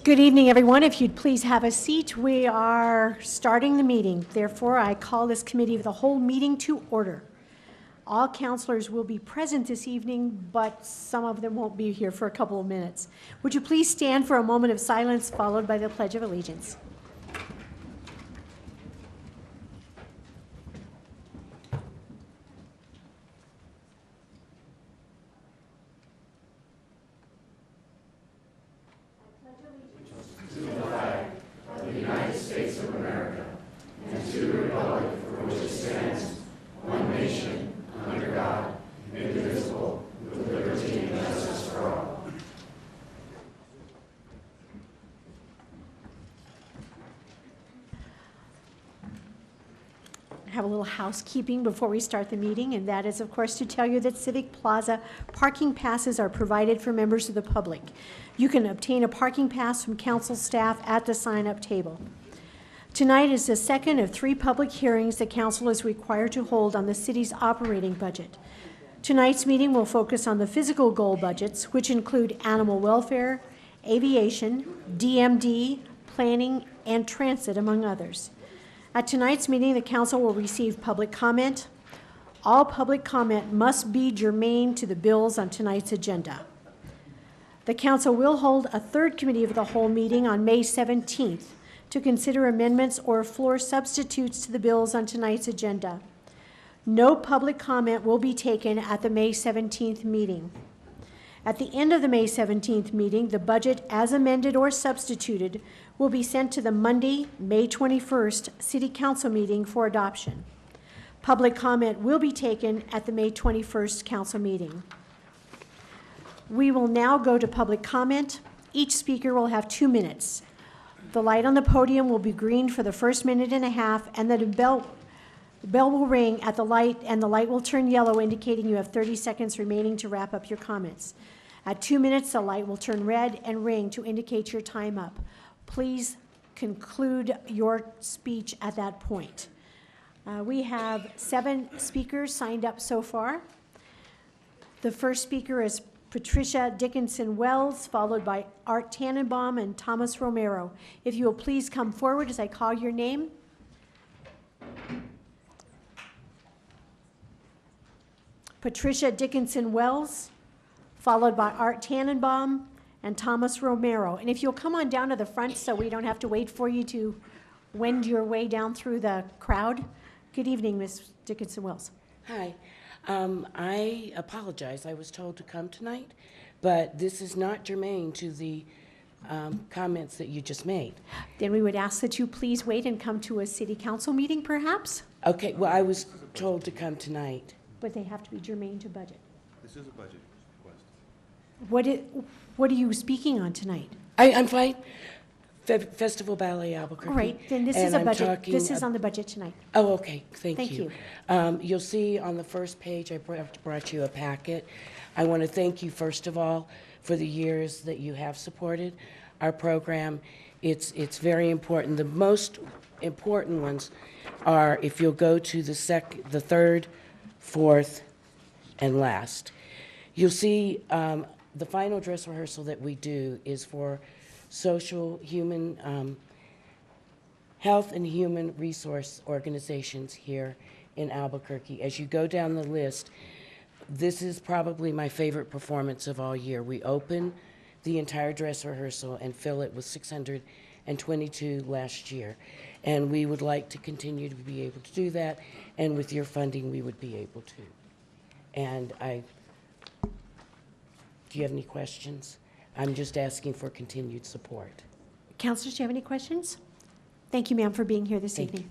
Good evening, everyone. If you'd please have a seat, we are starting the meeting. Therefore, I call this committee of the whole meeting to order. All councilors will be present this evening, but some of them won't be here for a couple of minutes. Would you please stand for a moment of silence, followed by the Pledge of Allegiance? Have a little housekeeping before we start the meeting, and that is, of course, to tell you that Civic Plaza parking passes are provided for members of the public. You can obtain a parking pass from council staff at the sign-up table. Tonight is the second of 3 public hearings the council is required to hold on the city's operating budget. Tonight's meeting will focus on the physical goal budgets, which include animal welfare, aviation, DMD, planning, and transit, among others. At tonight's meeting, the council will receive public comment. All public comment must be germane to the bills on tonight's agenda. The council will hold a third committee of the whole meeting on May 17th to consider amendments or floor substitutes to the bills on tonight's agenda. No public comment will be taken at the May 17th meeting. At the end of the May 17th meeting, the budget as amended or substituted will be sent to the Monday, May 21st City Council meeting for adoption. Public comment will be taken at the May 21st Council meeting. We will now go to public comment. Each speaker will have 2 minutes. The light on the podium will be green for the first minute and a half, and then the bell will ring at the light, and the light will turn yellow, indicating you have 30 seconds remaining to wrap up your comments. At 2 minutes, the light will turn red and ring to indicate your time up. Please conclude your speech at that point. We have 7 speakers signed up so far. The first speaker is Patricia Dickinson Wells, followed by Art Tannenbaum and Thomas Romero. If you will please come forward as I call your name. Patricia Dickinson Wells, followed by Art Tannenbaum and Thomas Romero. And if you'll come on down to the front so we don't have to wait for you to wend your way down through the crowd. Good evening, Ms. Dickinson Wells. Hi. I apologize. I was told to come tonight, but this is not germane to the comments that you just made. Then we would ask that you please wait and come to a city council meeting, perhaps. Okay, well, I was told to come tonight. But they have to be germane to budget. This is a budget request. What are you speaking on tonight? I'm fine. Festival Ballet Albuquerque. All right, then this is a budget. This is on the budget tonight. Oh, okay. Thank you. You'll see on the first page, I brought you a packet. I want to thank you, first of all, for the years that you have supported our program. It's very important. The most important ones are, if you'll go to the third, fourth, and last. You'll see the final dress rehearsal that we do is for social, human, health and human resource organizations here in Albuquerque. As you go down the list, this is probably my favorite performance of all year. We open the entire dress rehearsal and fill it with 622 last year. And we would like to continue to be able to do that, and with your funding, we would be able to. And do you have any questions? I'm just asking for continued support. Councilors, do you have any questions? Thank you, ma'am, for being here this evening.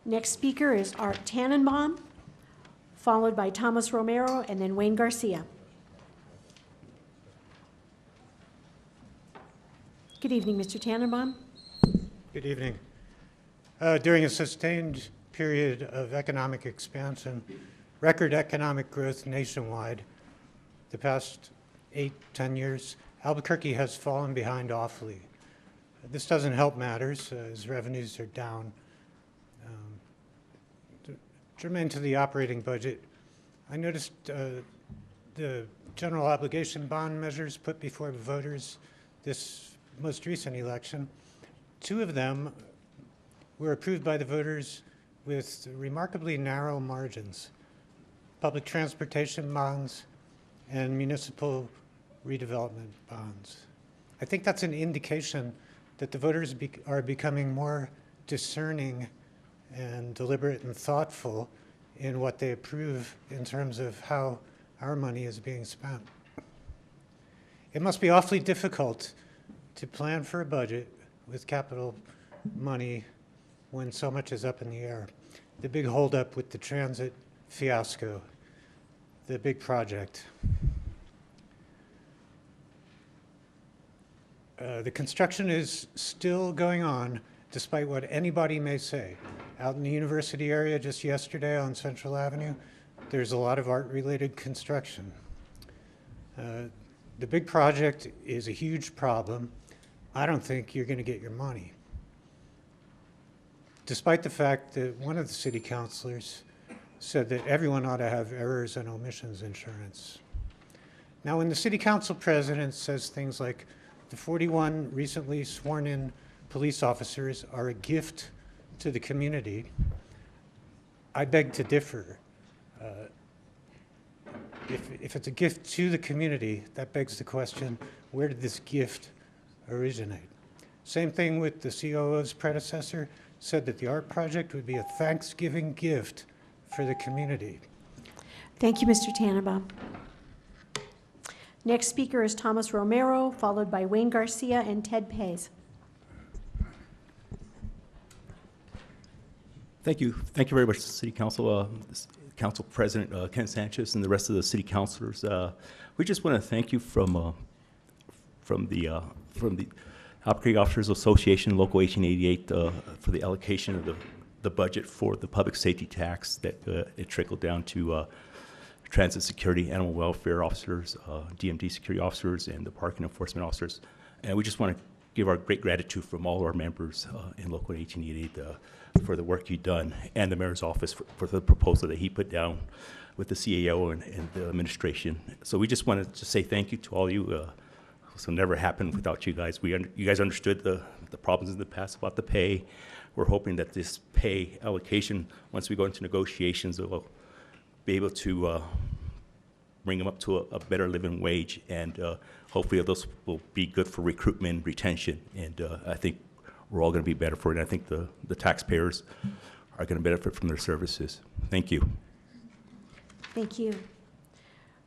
Next speaker is Art Tannenbaum, followed by Thomas Romero, and then Wayne Garcia. Good evening, Mr. Tannenbaum. Good evening. During a sustained period of economic expansion, record economic growth nationwide, the past 8-10 years, Albuquerque has fallen behind awfully. This doesn't help matters as revenues are down. Germane to the operating budget, I noticed the general obligation bond measures put before the voters this most recent election. 2 of them were approved by the voters with remarkably narrow margins: public transportation bonds and municipal redevelopment bonds. I think that's an indication that the voters are becoming more discerning and deliberate and thoughtful in what they approve in terms of how our money is being spent. It must be awfully difficult to plan for a budget with capital money when so much is up in the air. The big holdup with the transit fiasco, the big project. The construction is still going on, despite what anybody may say. Out in the university area just yesterday on Central Avenue, there's a lot of art-related construction. The big project is a huge problem. I don't think you're going to get your money, despite the fact that one of the city councilors said that everyone ought to have errors and omissions insurance. Now, when the city council president says things like, the 41 recently sworn-in police officers are a gift to the community, I beg to differ. If it's a gift to the community, that begs the question, where did this gift originate? Same thing with the COO's predecessor, said that the art project would be a Thanksgiving gift for the community. Thank you, Mr. Tannenbaum. Next speaker is Thomas Romero, followed by Wayne Garcia and Ted Pace. Thank you. Thank you very much, City Council, Council President Ken Sanchez, and the rest of the city councilors. We just want to thank you from the Albuquerque Officers Association, Local 1888, for the allocation of the budget for the public safety tax that it trickled down to transit security, animal welfare officers, DMD security officers, and the parking enforcement officers. And we just want to give our great gratitude from all our members in Local 1888 for the work you've done, and the mayor's office for the proposal that he put down with the CAO and the administration. So we just wanted to say thank you to all you. This will never happen without you guys. You guys understood the problems in the past about the pay. We're hoping that this pay allocation, once we go into negotiations, will be able to bring them up to a better living wage, and hopefully those will be good for recruitment, retention, and I think we're all going to be better for it. And I think the taxpayers are going to benefit from their services. Thank you. Thank you.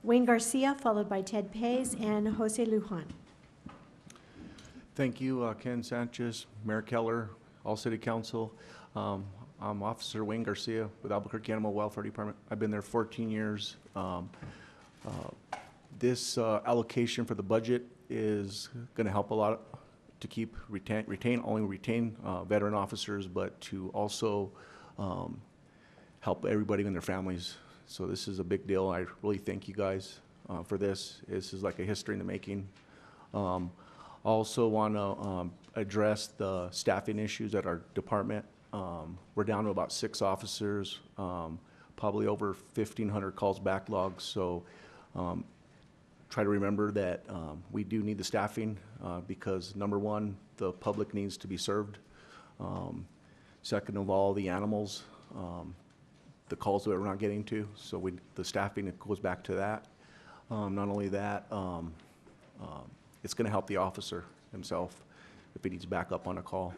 Wayne Garcia, followed by Ted Pace and Jose Lujan. Thank you, Ken Sanchez, Mayor Keller, all city council. I'm Officer Wayne Garcia with Albuquerque Animal Welfare Department. I've been there 14 years. This allocation for the budget is going to help a lot to keep retain veteran officers, but to also help everybody and their families. So this is a big deal. I really thank you guys for this. This is like a history in the making. Also want to address the staffing issues at our department. We're down to about 6 officers, probably over 1,500 calls backlogged. So try to remember that we do need the staffing because, number one, the public needs to be served. Second of all, the animals, the calls that we're not getting to. So the staffing, it goes back to that. Not only that, it's going to help the officer himself if he needs backup on a call.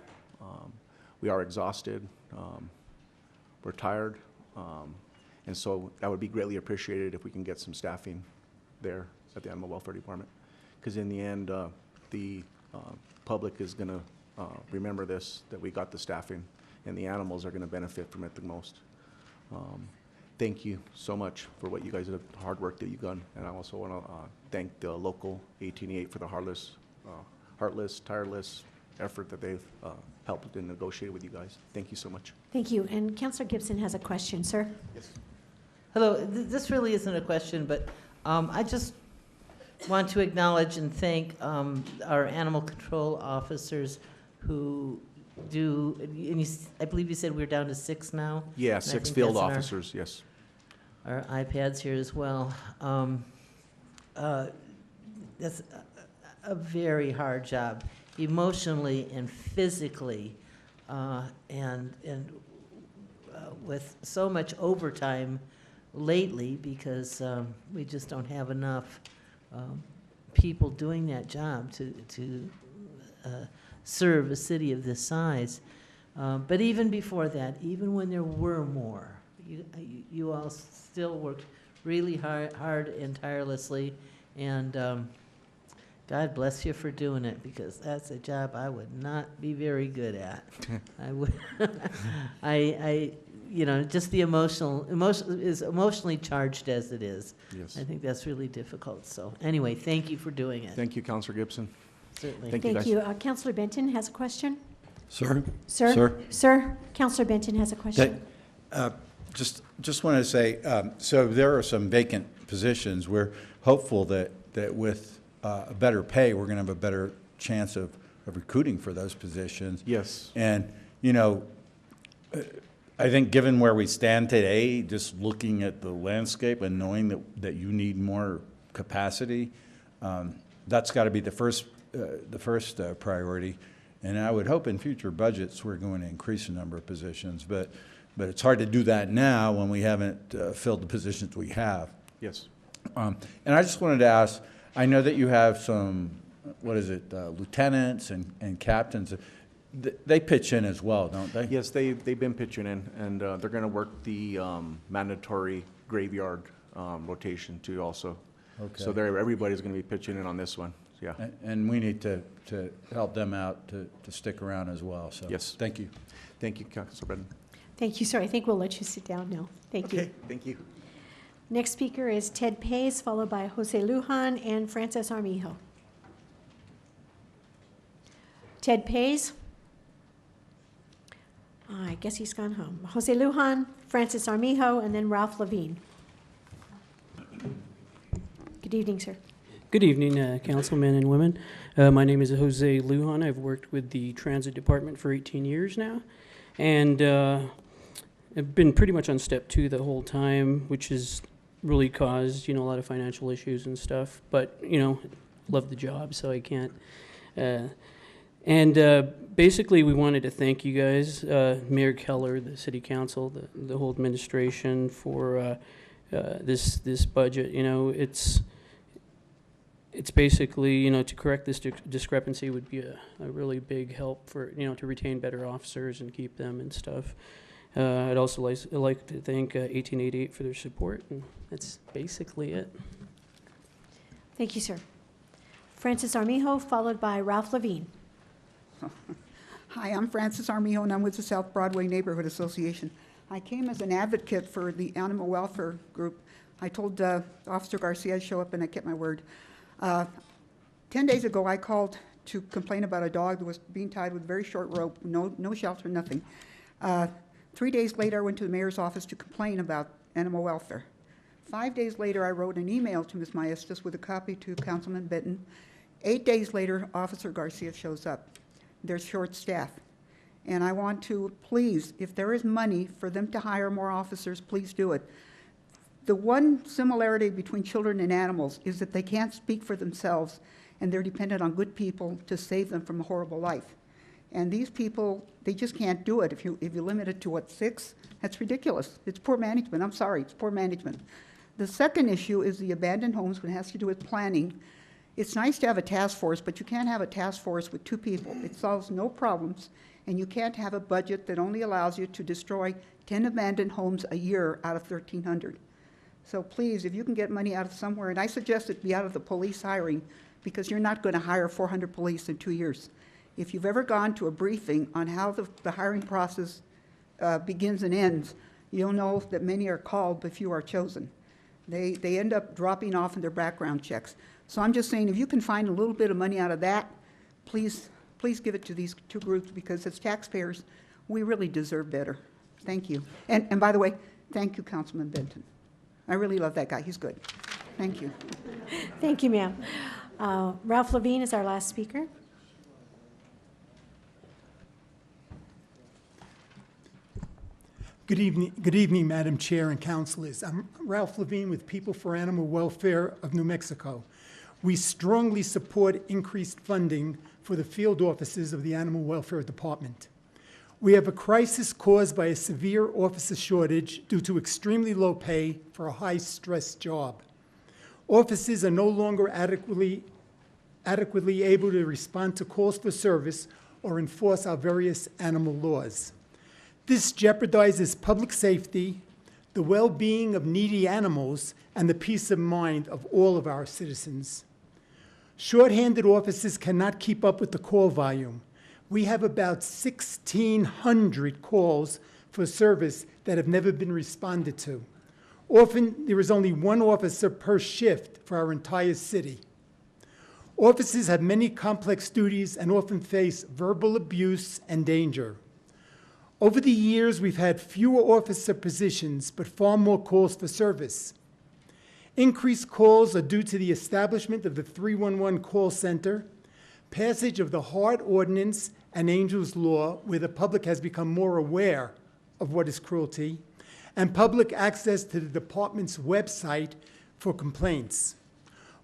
We are exhausted. We're tired. And so that would be greatly appreciated if we can get some staffing there at the Animal Welfare Department. Because in the end, the public is going to remember this, that we got the staffing, and the animals are going to benefit from it the most. Thank you so much for what you guys did, the hard work that you've done. And I also want to thank the Local 1888 for the heartless, tireless effort that they've helped and negotiated with you guys. Thank you so much. Thank you. And Councilor Gibson has a question, sir. Yes. Hello, this really isn't a question, but I just want to acknowledge and thank our animal control officers who do, and I believe you said we're down to 6 now? Yeah, And I 6 think field that's in officers, yes. Our iPads here as well. a very hard job, emotionally and physically, and with so much overtime lately because we just don't have enough people doing that job to serve a city of this size. But even before that, even when there were more, you all still worked really hard and tirelessly, and God bless you for doing it, because that's a job I would not be very good at. I would, you know, just the emotion is emotionally charged as it is. Yes. I think that's really difficult. So anyway, thank you for doing it. Thank you, Councilor Gibson. Certainly. Thank you, Thank guys. you. Councilor Benton has a question? Sir? Sir? Sir? Councilor Benton has a question. Just wanted to say, so there are some vacant positions. We're hopeful that with a better pay, we're going to have a better chance of recruiting for those positions. Yes. And, you know, I think given where we stand today, just looking at the landscape and knowing that you need more capacity, that's got to be the first priority. And I would hope in future budgets we're going to increase the number of positions, but it's hard to do that now when we haven't filled the positions we have. Yes. And I just wanted to ask, I know that you have some, lieutenants and captains. They pitch in as well, don't they? Yes, they've been pitching in, and they're going to work the mandatory graveyard rotation too also. Okay. So everybody's going to be pitching in on this one, yeah. And we need to help them out to stick around as well, so. Yes. Thank you. Thank you, Councilor Brennan. Thank you, sir. I think we'll let you sit down now. Thank you. Okay, thank you. Next speaker is Ted Pace, followed by Jose Lujan and Francis Armijo. Ted Pace. I guess he's gone home. Jose Lujan, Francis Armijo, and then Ralph Levine. Good evening, sir. Good evening, councilmen and women. My name is Jose Lujan. I've worked with the transit department for 18 years now, and I've been pretty much on step 2 the whole time, which has really caused, a lot of financial issues and stuff. But, love the job, so I can't. Basically, we wanted to thank you guys, Mayor Keller, the city council, the whole administration for this budget. It's basically, to correct this discrepancy would be a really big help for, to retain better officers and keep them and stuff. I'd also like to thank 1888 for their support, and that's basically it. Thank you, sir. Francis Armijo, followed by Ralph Levine. Hi, I'm Francis Armijo, and I'm with the South Broadway Neighborhood Association. I came as an advocate for the animal welfare group. I told Officer Garcia I'd show up, and I kept my word. 10 days ago, I called to complain about a dog that was being tied with a very short rope, no shelter, nothing. 3 days later, I went to the mayor's office to complain about animal welfare. 5 days later, I wrote an email to Ms. Maestas with a copy to Councilman Benton. 8 days later, Officer Garcia shows up. They're short staff. And I want to, please, if there is money for them to hire more officers, please do it. The one similarity between children and animals is that they can't speak for themselves, and they're dependent on good people to save them from a horrible life. And these people, they just can't do it. If you limit it to, 6? That's ridiculous. It's poor management. I'm sorry, it's poor management. The second issue is the abandoned homes, when it has to do with planning. It's nice to have a task force, but you can't have a task force with 2 people. It solves no problems, and you can't have a budget that only allows you to destroy 10 abandoned homes a year out of 1,300. So please, if you can get money out of somewhere, and I suggest it be out of the police hiring, because you're not going to hire 400 police in 2 years. If you've ever gone to a briefing on how the hiring process begins and ends, you'll know that many are called, but few are chosen. They end up dropping off in their background checks. So I'm just saying, if you can find a little bit of money out of that, please give it to these 2 groups, because as taxpayers, we really deserve better. Thank you. And by the way, thank you, Councilman Benton. I really love that guy. He's good. Thank you. Thank you, ma'am. Ralph Levine is our last speaker. Good evening, Madam Chair and councilors. I'm Ralph Levine with People for Animal Welfare of New Mexico. We strongly support increased funding for the field offices of the Animal Welfare Department. We have a crisis caused by a severe officer shortage due to extremely low pay for a high-stress job. Officers are no longer adequately able to respond to calls for service or enforce our various animal laws. This jeopardizes public safety, the well-being of needy animals, and the peace of mind of all of our citizens. Short-handed officers cannot keep up with the call volume. We have about 1,600 calls for service that have never been responded to. Often, there is only one officer per shift for our entire city. Officers have many complex duties and often face verbal abuse and danger. Over the years, we've had fewer officer positions, but far more calls for service. Increased calls are due to the establishment of the 311 call center, passage of the HART ordinance and Angel's Law, where the public has become more aware of what is cruelty, and public access to the department's website for complaints.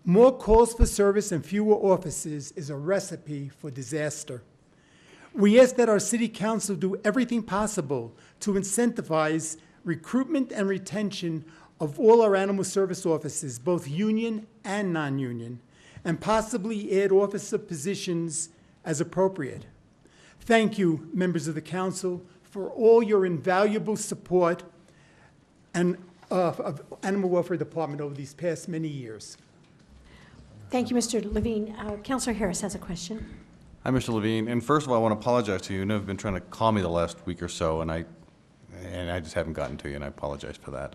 More calls for service and fewer officers is a recipe for disaster. We ask that our city council do everything possible to incentivize recruitment and retention of all our animal service officers, both union and non-union, and possibly add officer positions as appropriate. Thank you, members of the council, for all your invaluable support and of Animal Welfare Department over these past many years. Thank you, Mr. Levine. Councilor Harris has a question. Hi, Mr. Levine. And first of all, I want to apologize to you. You know, you've been trying to call me the last week or so, and I just haven't gotten to you, and I apologize for that.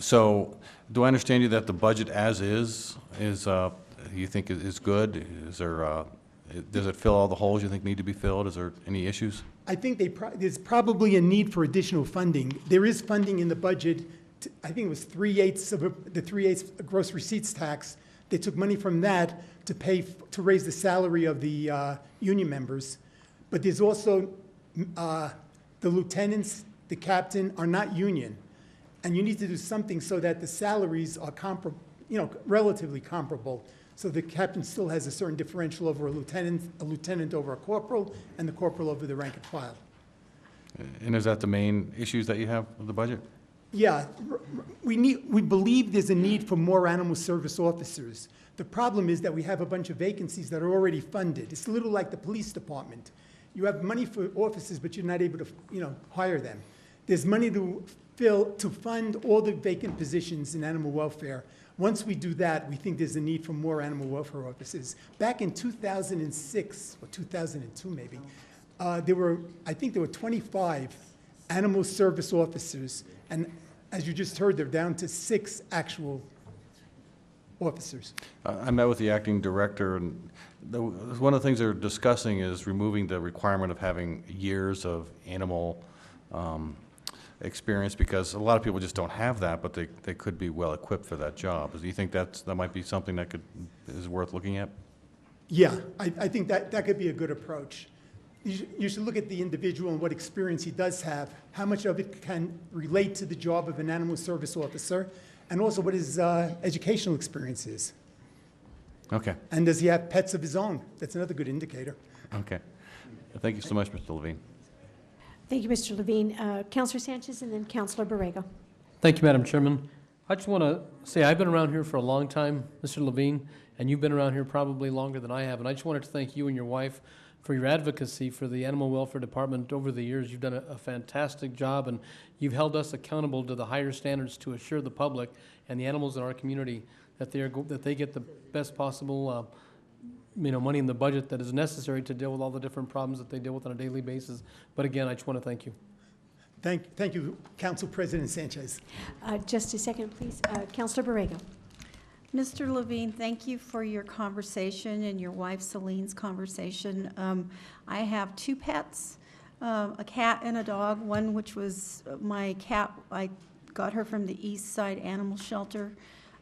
So, do I understand you that the budget as is you think is good? Is there does it fill all the holes you think need to be filled? Is there any issues? I think there's probably a need for additional funding. There is funding in the budget. I think it was 3/8 of the 3/8 gross receipts tax. They took money from that to raise the salary of the union members. But there's also the lieutenants, the captain are not union. And you need to do something so that the salaries are relatively comparable. So the captain still has a certain differential over a lieutenant over a corporal, and the corporal over the rank and file. And is that the main issues that you have with the budget? Yeah, we believe there's a need for more animal service officers. The problem is that we have a bunch of vacancies that are already funded. It's a little like the police department. You have money for officers, but you're not able to, hire them. There's money to fund all the vacant positions in animal welfare. Once we do that, we think there's a need for more animal welfare officers. Back in 2006, or 2002 maybe, there were 25 animal service officers, and as you just heard, they're down to 6 actual officers. I met with the acting director, and one of the things they're discussing is removing the requirement of having years of animal experience, because a lot of people just don't have that, but they could be well equipped for that job. Do you think that might be something that is worth looking at? Yeah, I think that could be a good approach. You should look at the individual and what experience he does have, how much of it can relate to the job of an animal service officer, and also what his educational experience is. Okay. And does he have pets of his own? That's another good indicator. Okay. Thank you so much, Mr. Levine. Thank you, Mr. Levine. Councilor Sanchez and then Councilor Borrego. Thank you, Madam Chairman. I just want to say I've been around here for a long time, Mr. Levine, and you've been around here probably longer than I have. And I just wanted to thank you and your wife for your advocacy for the Animal Welfare Department over the years. You've done a fantastic job, and you've held us accountable to the higher standards to assure the public and the animals in our community that they get the best possible money in the budget that is necessary to deal with all the different problems that they deal with on a daily basis. But again, I just want to thank you. Thank you, Council President Sanchez. Just a second, please. Councilor Borrego. Mr. Levine, thank you for your conversation and your wife Celine's conversation. I have 2 pets, a cat and a dog, one which was my cat. I got her from the East Side Animal Shelter,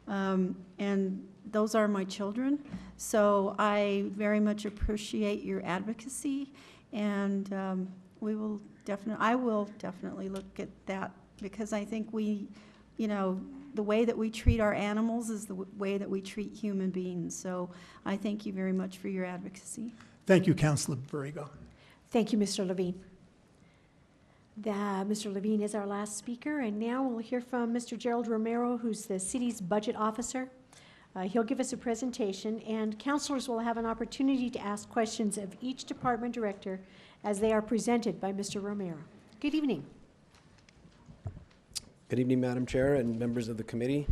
and those are my children. So I very much appreciate your advocacy, and I will definitely look at that, because I think we you know, the way that we treat our animals is the way that we treat human beings. So I thank you very much for your advocacy. Thank you, Councilor Borrego. Thank you, Mr. Levine. Mr. Levine is our last speaker, and now we'll hear from Mr. Gerald Romero, who's the city's budget officer. He'll give us a presentation, and councilors will have an opportunity to ask questions of each department director as they are presented by Mr. Romero. Good evening. Good evening, Madam Chair and members of the committee.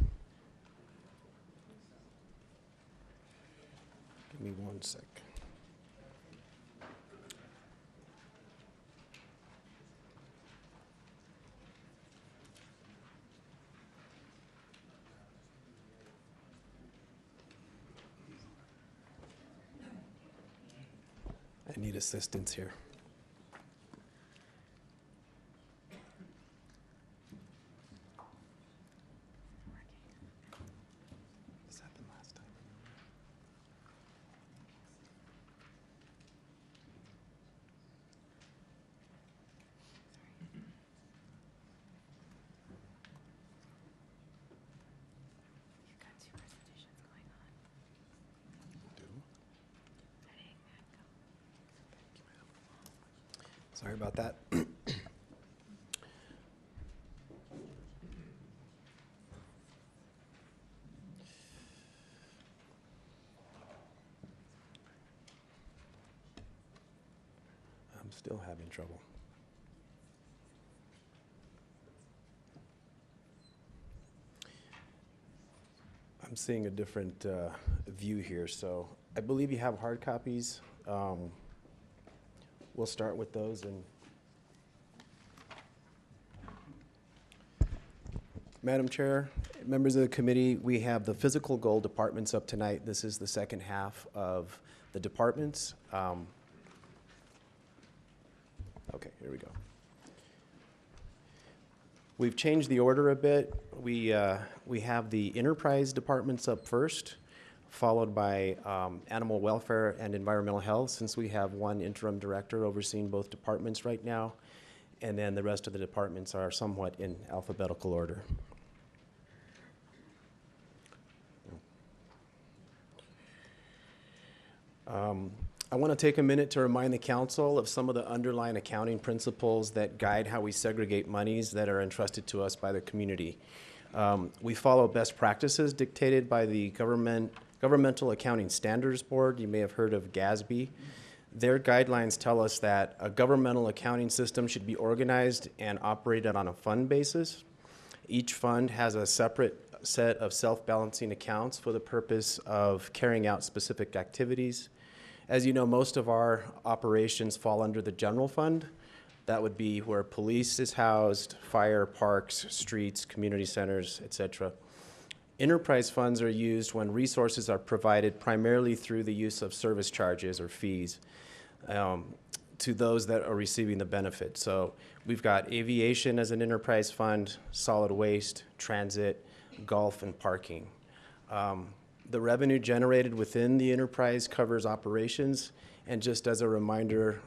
Give me one sec. I need assistance here. This happened last time. Sorry about that. I'm still having trouble. I'm seeing a different view here, so I believe you have hard copies. We'll start with those. And Madam Chair, members of the committee, we have the physical goal departments up tonight. This is the second half of the departments. Okay, here we go. We've changed the order a bit. We have the enterprise departments up first, followed by animal welfare and environmental health, since we have one interim director overseeing both departments right now, and then the rest of the departments are somewhat in alphabetical order. I want to take a minute to remind the council of some of the underlying accounting principles that guide how we segregate monies that are entrusted to us by the community. We follow best practices dictated by the Governmental Accounting Standards Board. You may have heard of GASB. Their guidelines tell us that a governmental accounting system should be organized and operated on a fund basis. Each fund has a separate set of self-balancing accounts for the purpose of carrying out specific activities. As you know, most of our operations fall under the general fund. That would be where police is housed, fire, parks, streets, community centers, etc. Enterprise funds are used when resources are provided primarily through the use of service charges or fees to those that are receiving the benefit. So we've got aviation as an enterprise fund, solid waste, transit, golf, and parking. The revenue generated within the enterprise covers operations, and just as a reminder,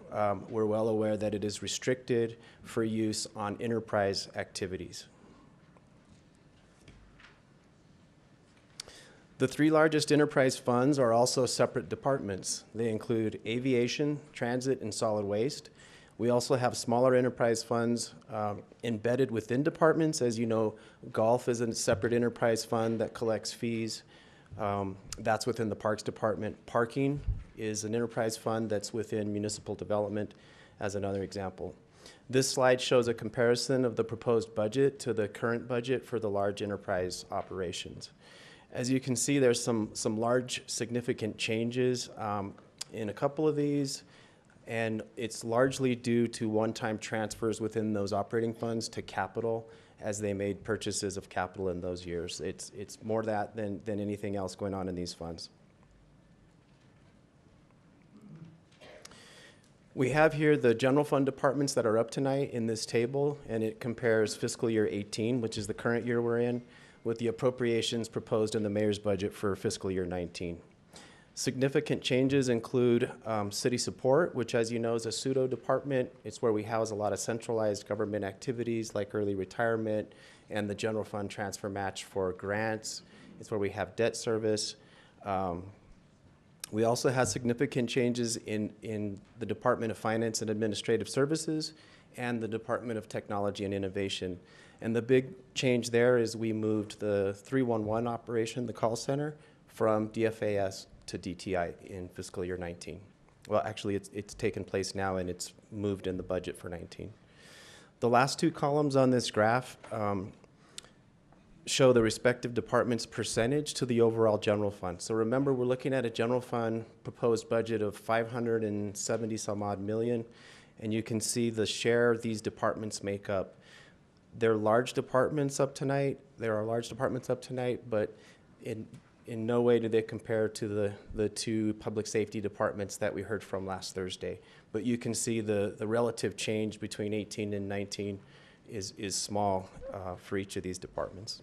we're well aware that it is restricted for use on enterprise activities. The three largest enterprise funds are also separate departments. They include aviation, transit, and solid waste. We also have smaller enterprise funds embedded within departments. As you know, golf is a separate enterprise fund that collects fees. That's within the Parks Department. Parking is an enterprise fund that's within municipal development, as another example. This slide shows a comparison of the proposed budget to the current budget for the large enterprise operations. As you can see, there's some large significant changes in a couple of these, and it's largely due to one-time transfers within those operating funds to capital as they made purchases of capital in those years. It's more that than anything else going on in these funds. We have here the general fund departments that are up tonight in this table, and it compares fiscal year 18, which is the current year we're in, with the appropriations proposed in the mayor's budget for fiscal year 19. Significant changes include city support, which, as you know, is a pseudo department. It's where we house a lot of centralized government activities like early retirement and the general fund transfer match for grants. It's where we have debt service. We also had significant changes in the Department of Finance and Administrative Services and the Department of Technology and Innovation. And the big change there is we moved the 311 operation, the call center, from DFAS to DTI in fiscal year 19. Well, actually, it's taken place now, and it's moved in the budget for 19. The last two columns on this graph show the respective department's percentage to the overall general fund. So remember, we're looking at a general fund proposed budget of 570 some odd million, and you can see the share these departments make up. They're large departments up tonight. There are large departments up tonight, but in no way do they compare to the two public safety departments that we heard from last Thursday. But you can see the relative change between 18 and 19 is small for each of these departments.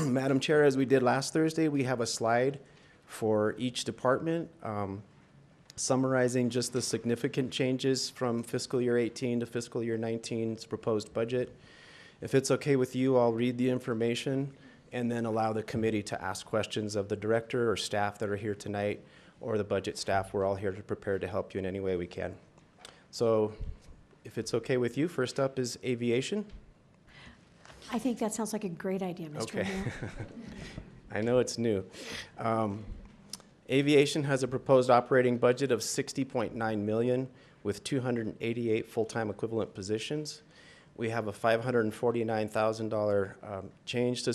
Madam Chair, as we did last Thursday, we have a slide for each department summarizing just the significant changes from fiscal year 18 to fiscal year 19's proposed budget. If it's okay with you, I'll read the information and then allow the committee to ask questions of the director or staff that are here tonight, or the budget staff. We're all here to prepare to help you in any way we can. So if it's okay with you, first up is aviation. I think that sounds like a great idea, Mr. Okay. Mayor. I know it's new. Aviation has a proposed operating budget of $60.9 million with 288 full-time equivalent positions. We have a $549,000 change to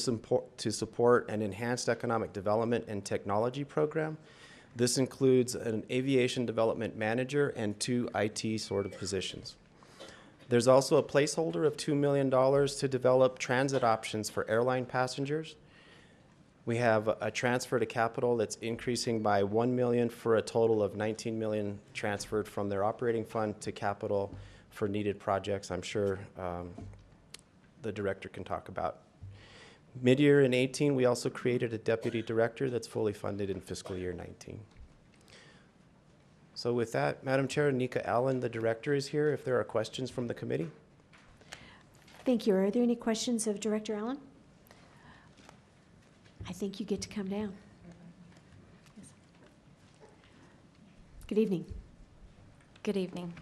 support an enhanced economic development and technology program. This includes an aviation development manager and 2 IT sort of positions. There's also a placeholder of $2 million to develop transit options for airline passengers. We have a transfer to capital that's increasing by $1 million for a total of $19 million transferred from their operating fund to capital for needed projects. I'm sure the director can talk about. Mid-year in 18, we also created a deputy director that's fully funded in fiscal year 19. So with that, Madam Chair, Nika Allen, the director, is here if there are questions from the committee. Thank you. Are there any questions of Director Allen? I think you get to come down. Yes. Good evening. Good evening.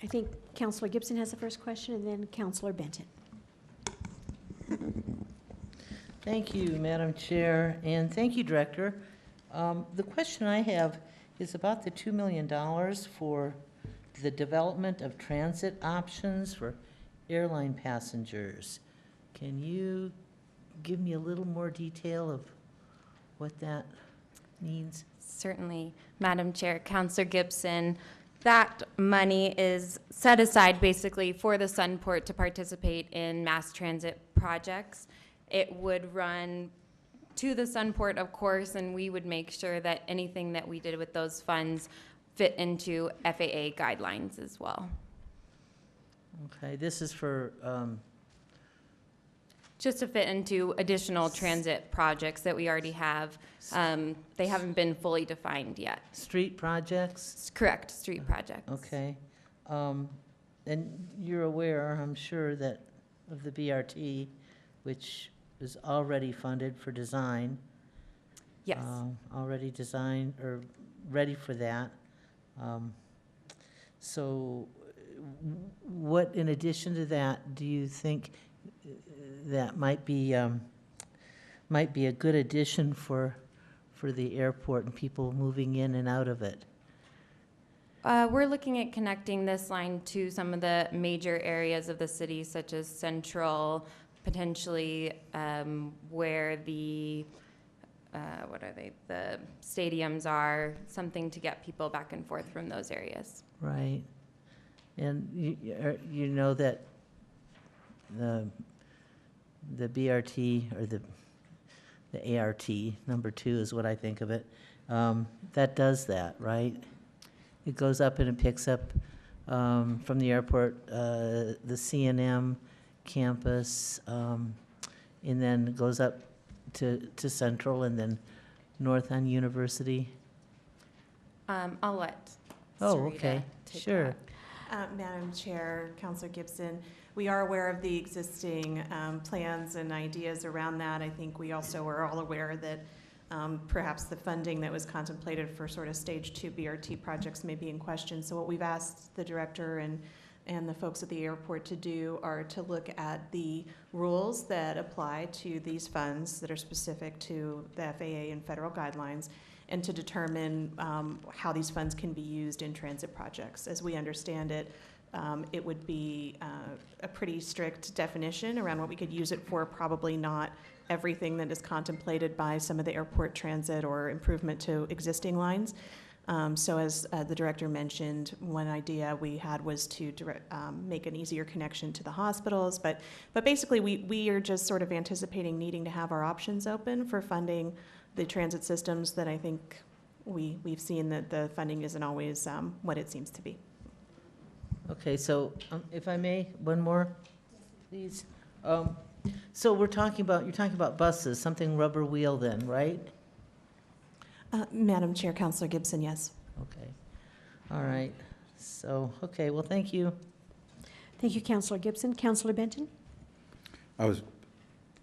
I think Councilor Gibson has the first question, and then Councilor Benton. Thank you, Madam Chair, and thank you, Director. The question I have is about the $2 million for the development of transit options for airline passengers. Can you give me a little more detail of what that means? Certainly, Madam Chair. Councilor Gibson, that money is set aside basically for the Sunport to participate in mass transit projects. It would run to the Sunport, of course, and we would make sure that anything that we did with those funds fit into FAA guidelines as well. Okay, this is for just to fit into additional transit projects that we already have. They haven't been fully defined yet. street projects? Correct, street projects. Okay. And you're aware, I'm sure, that of the BRT, which is already funded for design. Yes. Already designed or ready for that. So what, in addition to that, do you think that might be a good addition for the airport and people moving in and out of it? We're looking at connecting this line to some of the major areas of the city, such as Central, potentially where the the stadiums are, something to get people back and forth from those areas. Right. And you know that the BRT, or the ART, number 2 is what I think of it, that does that, right? It goes up and it picks up from the airport, the C&M campus, and then goes up to Central and then north on University? I'll let Oh, Sarita okay, take sure. that. Madam Chair, Councilor Gibson, we are aware of the existing plans and ideas around that. I think we also are all aware that perhaps the funding that was contemplated for sort of stage 2 BRT projects may be in question. So what we've asked the director and the folks at the airport to do are to look at the rules that apply to these funds that are specific to the FAA and federal guidelines, and to determine how these funds can be used in transit projects. As we understand it, it would be a pretty strict definition around what we could use it for, probably not everything that is contemplated by some of the airport transit or improvement to existing lines. So as the director mentioned, one idea we had was to make an easier connection to the hospitals, but basically we are just sort of anticipating needing to have our options open for funding the transit systems that I think we've seen that the funding isn't always what it seems to be. Okay, so if I may, one more, please. So you're talking about buses, something rubber wheel then, right? Madam Chair, Councilor Gibson, yes. Okay, all right. So, okay, well, thank you. Thank you, Councilor Gibson. Councilor Benton? I was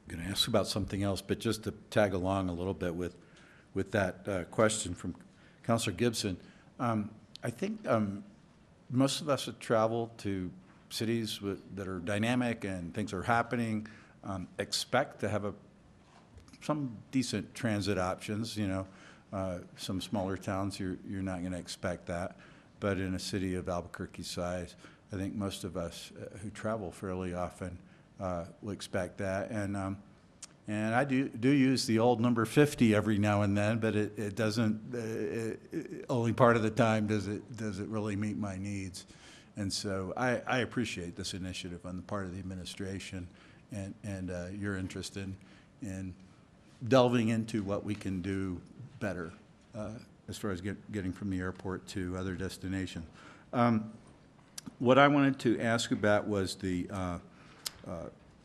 going to ask about something else, but just to tag along a little bit with that question from Councilor Gibson, I think most of us that travel to cities that are dynamic and things are happening expect to have some decent transit options. You know, some smaller towns you're not going to expect that, but in a city of Albuquerque size, I think most of us who travel fairly often will expect that. And I do use the old number 50 every now and then, but it doesn't, only part of the time does it really meet my needs. And so I appreciate this initiative on the part of the administration and your interest in delving into what we can do better as far as getting from the airport to other destinations. What I wanted to ask about was the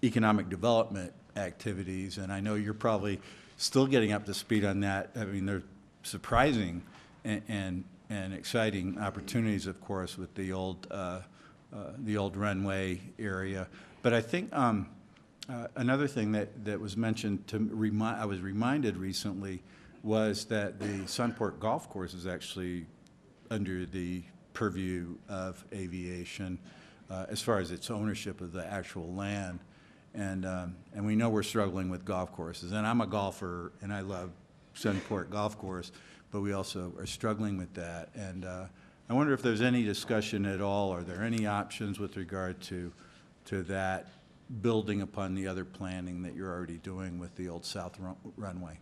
economic development activities, and I know you're probably still getting up to speed on that. I mean, they're surprising and exciting opportunities, of course, with the old runway area. But I think another thing that was mentioned I was reminded recently was that the Sunport Golf Course is actually under the purview of aviation as far as its ownership of the actual land. And we know we're struggling with golf courses. And I'm a golfer, and I love Sunport Golf Course, but we also are struggling with that. And I wonder if there's any discussion at all, are there any options with regard to that, building upon the other planning that you're already doing with the old South Runway?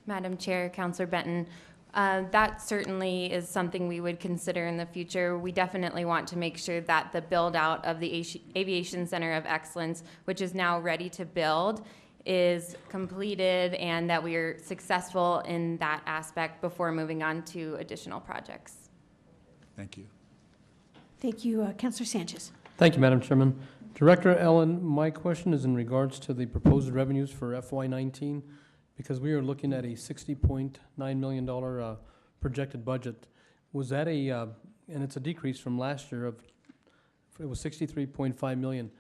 Madam Chair, Councilor Benton, that certainly is something we would consider in the future. We definitely want to make sure that the build out of the Aviation Center of Excellence, which is now ready to build, is completed and that we are successful in that aspect before moving on to additional projects. Thank you. Thank you, Councilor Sanchez. Thank you, Madam Chairman. Director Ellen, my question is in regards to the proposed revenues for FY19, because we are looking at a $60.9 million projected budget. Was that and it's a decrease from last year it was $63.5 million.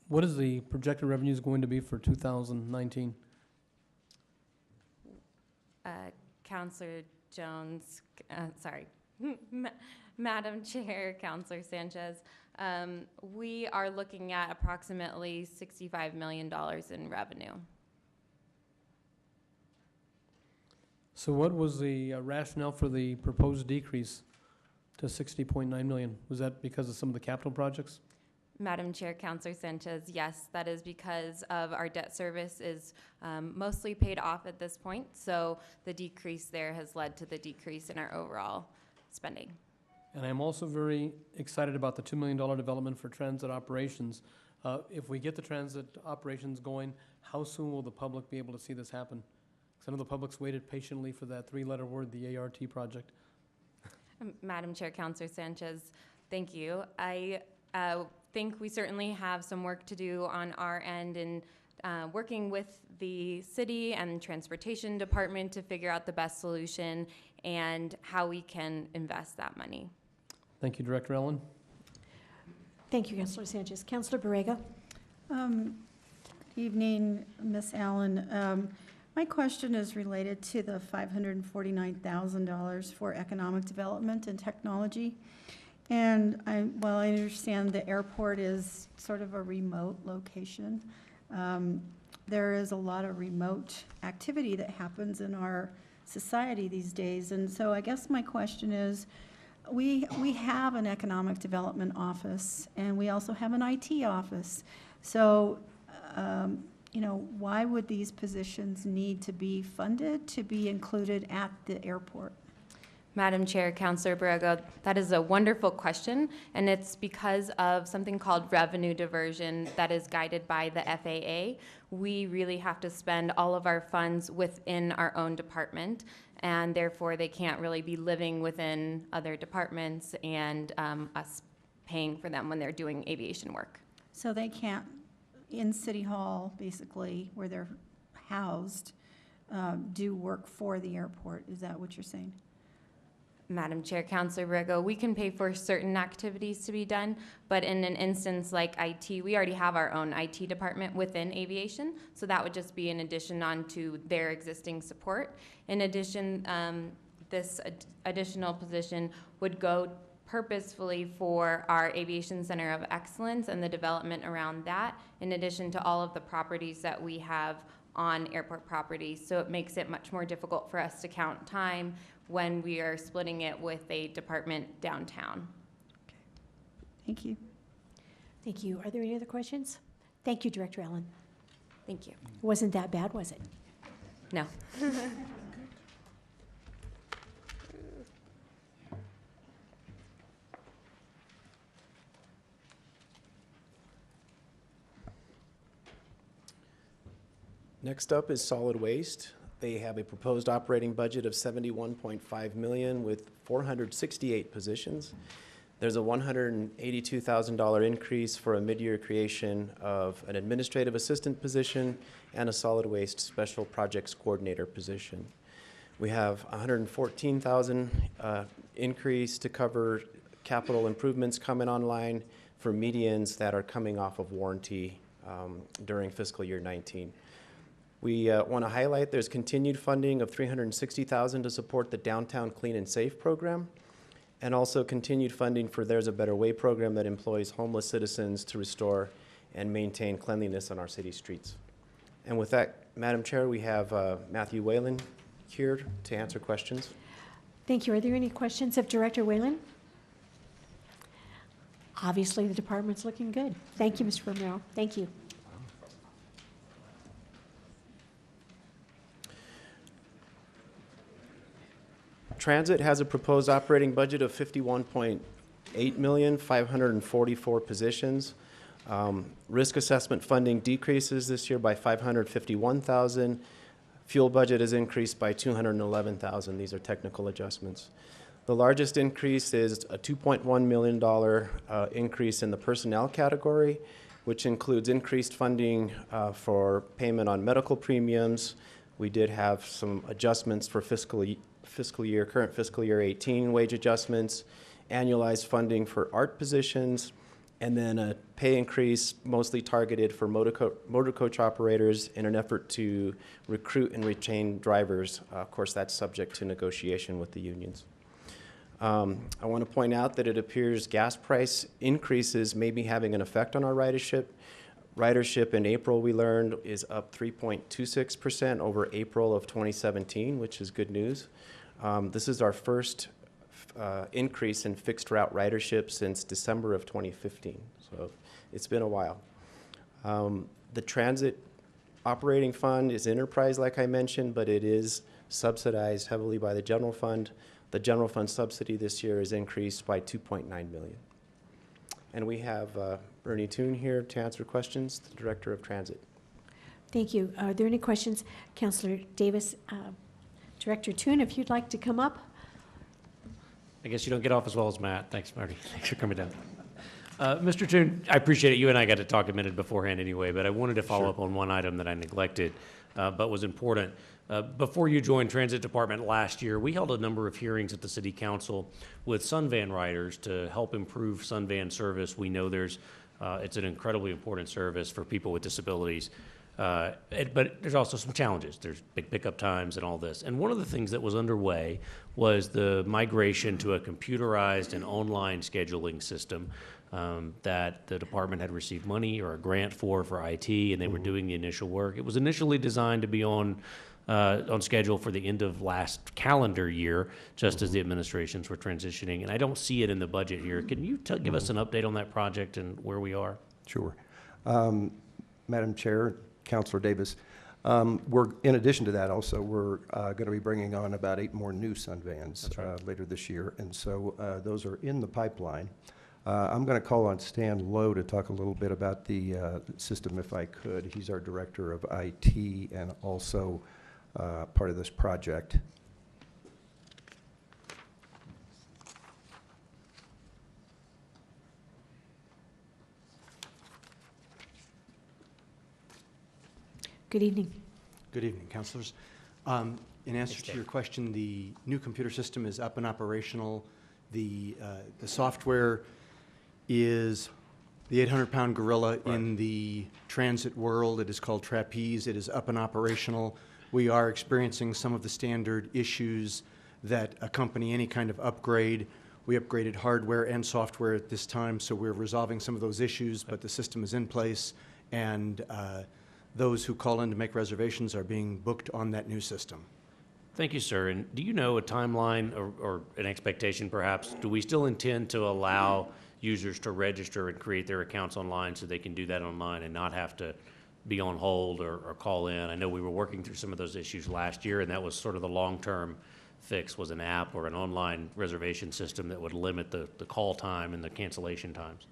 What is the projected revenues going to be for 2019? Councilor Jones, sorry, Madam Chair, Councilor Sanchez, we are looking at approximately $65 million in revenue. So what was the rationale for the proposed decrease to $60.9 million? Was that because of some of the capital projects? Madam Chair, Councilor Sanchez, yes, that is because of our debt service is mostly paid off at this point. So the decrease there has led to the decrease in our overall spending. And I'm also very excited about the $2 million development for transit operations. If we get the transit operations going, how soon will the public be able to see this happen? Because I know the public's waited patiently for that three-letter word, the ART project. Madam Chair, Councilor Sanchez, thank you. I think we certainly have some work to do on our end in working with the city and transportation department to figure out the best solution and how we can invest that money. Thank you, Director Ellen. Thank you, Councilor Sanchez. Councilor Borrego? Good evening, Ms. Allen. My question is related to the $549,000 for economic development and technology. And while I understand the airport is sort of a remote location, there is a lot of remote activity that happens in our society these days. And so I guess my question is, we have an economic development office, and we also have an IT office. So, you know, why would these positions need to be funded to be included at the airport? Madam Chair, Councilor Borrego, that is a wonderful question, and it's because of something called revenue diversion that is guided by the FAA. We really have to spend all of our funds within our own department, and therefore they can't really be living within other departments and us paying for them when they're doing aviation work. So they can't, in City Hall, basically, where they're housed, do work for the airport. Is that what you're saying? Madam Chair, Councilor Borrego, we can pay for certain activities to be done, but in an instance like IT, we already have our own IT department within aviation, so that would just be an addition onto their existing support. In addition, this additional position would go purposefully for our Aviation Center of Excellence and the development around that, in addition to all of the properties that we have on airport properties. So it makes it much more difficult for us to count time when we are splitting it with a department downtown. Thank you. Thank you. Are there any other questions? Thank you, Director Allen. Thank you. Wasn't that bad, was it? No. Next up is solid waste. They have a proposed operating budget of $71.5 million with 468 positions. There's a $182,000 increase for a mid-year creation of an administrative assistant position and a solid waste special projects coordinator position. We have $114,000 increase to cover capital improvements coming online for medians that are coming off of warranty during fiscal year 19. We want to highlight there's continued funding of $360,000 to support the Downtown Clean and Safe program, and also continued funding for There's a Better Way program that employs homeless citizens to restore and maintain cleanliness on our city streets. And with that, Madam Chair, we have Matthew Whalen here to answer questions. Thank you. Are there any questions of Director Whalen? Obviously, the department's looking good. Thank you, Mr. Romero. Thank you. Transit has a proposed operating budget of $51.8 million, 544 positions. Risk assessment funding decreases this year by $551,000. Fuel budget is increased by $211,000. These are technical adjustments. The largest increase is a $2.1 million increase in the personnel category, which includes increased funding for payment on medical premiums. We did have some adjustments for current fiscal year 18 wage adjustments, annualized funding for art positions, and then a pay increase mostly targeted for motor coach operators in an effort to recruit and retain drivers. Of course, that's subject to negotiation with the unions. I want to point out that it appears gas price increases may be having an effect on our ridership. Ridership in April, we learned, is up 3.26% over April of 2017, which is good news. This is our first increase in fixed route ridership since December of 2015, so it's been a while. The transit operating fund is enterprise, like I mentioned, but it is subsidized heavily by the general fund. The general fund subsidy this year is increased by $2.9 million. And we have Bernie Toon here to answer questions, the Director of Transit. Thank you. Are there any questions? Councilor Davis, Director Toon, if you'd like to come up. I guess you don't get off as well as Matt. Thanks, Marty. Thanks for coming down. Mr. Toon, I appreciate it. You and I got to talk a minute beforehand anyway, but I wanted to follow up on one item that I neglected, but was important. Before you joined Transit Department last year, we held a number of hearings at the City Council with Sunvan riders to help improve Sunvan service. We know it's an incredibly important service for people with disabilities. But there's also some challenges. There's big pickup times and all this. And one of the things that was underway was the migration to a computerized and online scheduling system that the department had received money or a grant for IT, and they were doing the initial work. It was initially designed to be on schedule for the end of last calendar year, just as the administrations were transitioning. And I don't see it in the budget here. Can you give us an update on that project and where we are? Sure. Madam Chair, Councilor Davis, in addition to that also, we're going to be bringing on about 8 more new Sunvans later this year, and so those are in the pipeline. I'm going to call on Stan Lowe to talk a little bit about the system if I could. He's our Director of IT and also part of this project. Good evening. Good evening, councilors. In answer to your question, the new computer system is up and operational. The software is the 800-pound gorilla in the transit world. It is called Trapeze. It is up and operational. We are experiencing some of the standard issues that accompany any kind of upgrade. We upgraded hardware and software at this time, so we're resolving some of those issues, but the system is in place, and those who call in to make reservations are being booked on that new system. Thank you, sir. And do you know a timeline or an expectation, perhaps? Do we still intend to allow users to register and create their accounts online so they can do that online and not have to be on hold or call in? I know we were working through some of those issues last year, and that was sort of the long-term fix, was an app or an online reservation system that would limit the call time and the cancellation times.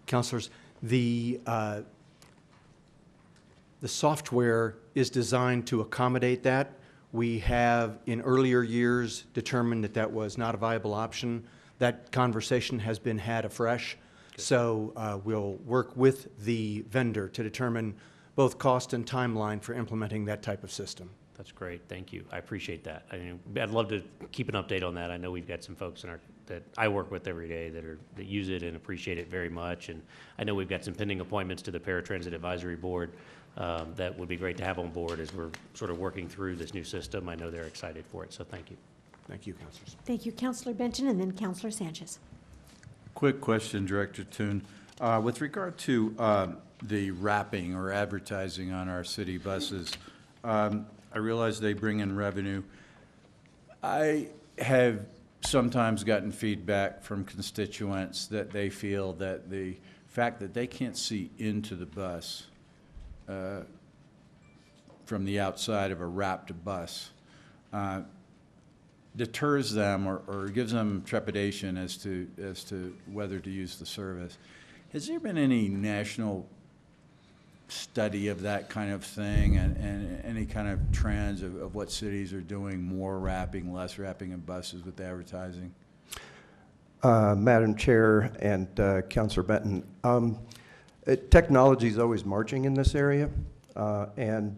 Councilors, the software is designed to accommodate that. We have, in earlier years, determined that that was not a viable option. That conversation has been had afresh. Good. So we'll work with the vendor to determine both cost and timeline for implementing that type of system. That's great. Thank you. I appreciate that. I'd love to keep an update on that. I know we've got some folks that I work with every day that use it and appreciate it very much. And I know we've got some pending appointments to the Paratransit Advisory Board that would be great to have on board as we're sort of working through this new system. I know they're excited for it, so thank you. Thank you, councilors. Thank you, Councilor Benton, and then Councilor Sanchez. Quick question, Director Toon. With regard to the wrapping or advertising on our city buses, I realize they bring in revenue. I have sometimes gotten feedback from constituents that they feel that the fact that they can't see into the bus from the outside of a wrapped bus deters them or gives them trepidation as to whether to use the service. Has there been any national study of that kind of thing and any kind of trends of what cities are doing, more wrapping, less wrapping in buses with advertising? Madam Chair and Councilor Benton, technology is always marching in this area, and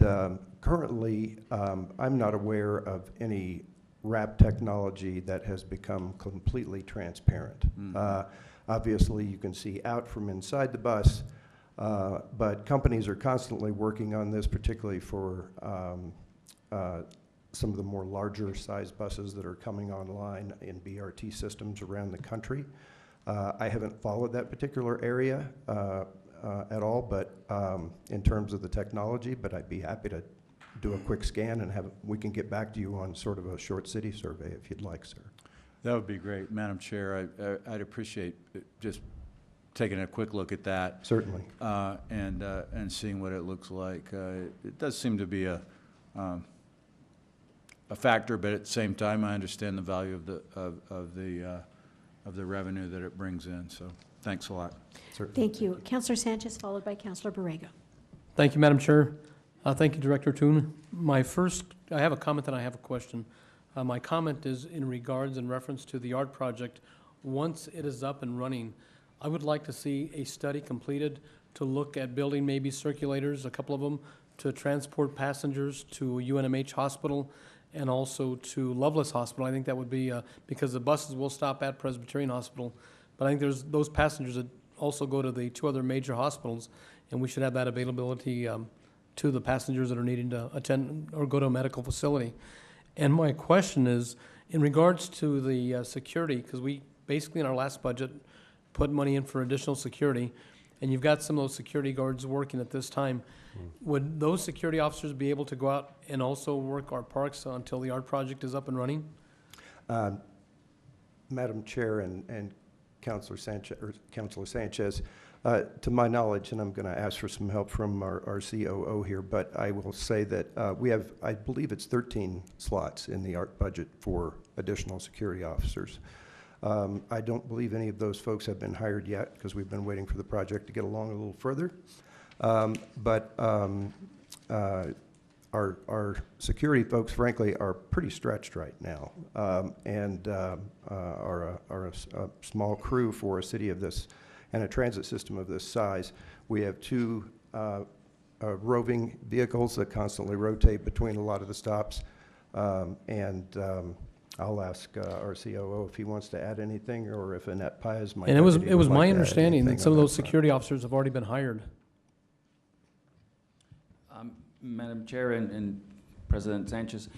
currently I'm not aware of any wrap technology that has become completely transparent. Obviously, you can see out from inside the bus, but companies are constantly working on this, particularly for some of the more larger size buses that are coming online in BRT systems around the country. I haven't followed that particular area at all, but in terms of the technology, but I'd be happy to do a quick scan and we can get back to you on sort of a short city survey if you'd like, sir. That would be great. Madam Chair, I'd appreciate just taking a quick look at that. Certainly. And seeing what it looks like. It does seem to be a factor, but at the same time, I understand the value of the revenue that it brings in. So thanks a lot. Certainly. Thank you. Councilor Sanchez, followed by Councilor Borrego. Thank you, Madam Chair. Thank you, Director Toon. I have a comment and I have a question. My comment is in regards and reference to the art project. Once it is up and running, I would like to see a study completed to look at building maybe circulators, a couple of them, to transport passengers to UNMH Hospital and also to Loveless Hospital. I think that would be, because the buses will stop at Presbyterian Hospital, but I think there's those passengers that also go to the 2 other major hospitals, and we should have that availability to the passengers that are needing to attend or go to a medical facility. And my question is, in regards to the security, because we basically in our last budget put money in for additional security, and you've got some of those security guards working at this time. Would those security officers be able to go out and also work our parks until the art project is up and running? Madam Chair and Councilor Sanchez, to my knowledge, and I'm going to ask for some help from our COO here, but I will say that we have, I believe it's 13 slots in the art budget for additional security officers. I don't believe any of those folks have been hired yet because we've been waiting for the project to get along a little further. But our security folks, frankly, are pretty stretched right now, and are a small crew for a city of this and a transit system of this size. We have 2 roving vehicles that constantly rotate between a lot of the stops, I'll ask our COO if he wants to add anything, or if Annette Paez might. And it was my understanding that some of those security officers have already been hired. Madam Chair and President Sanchez,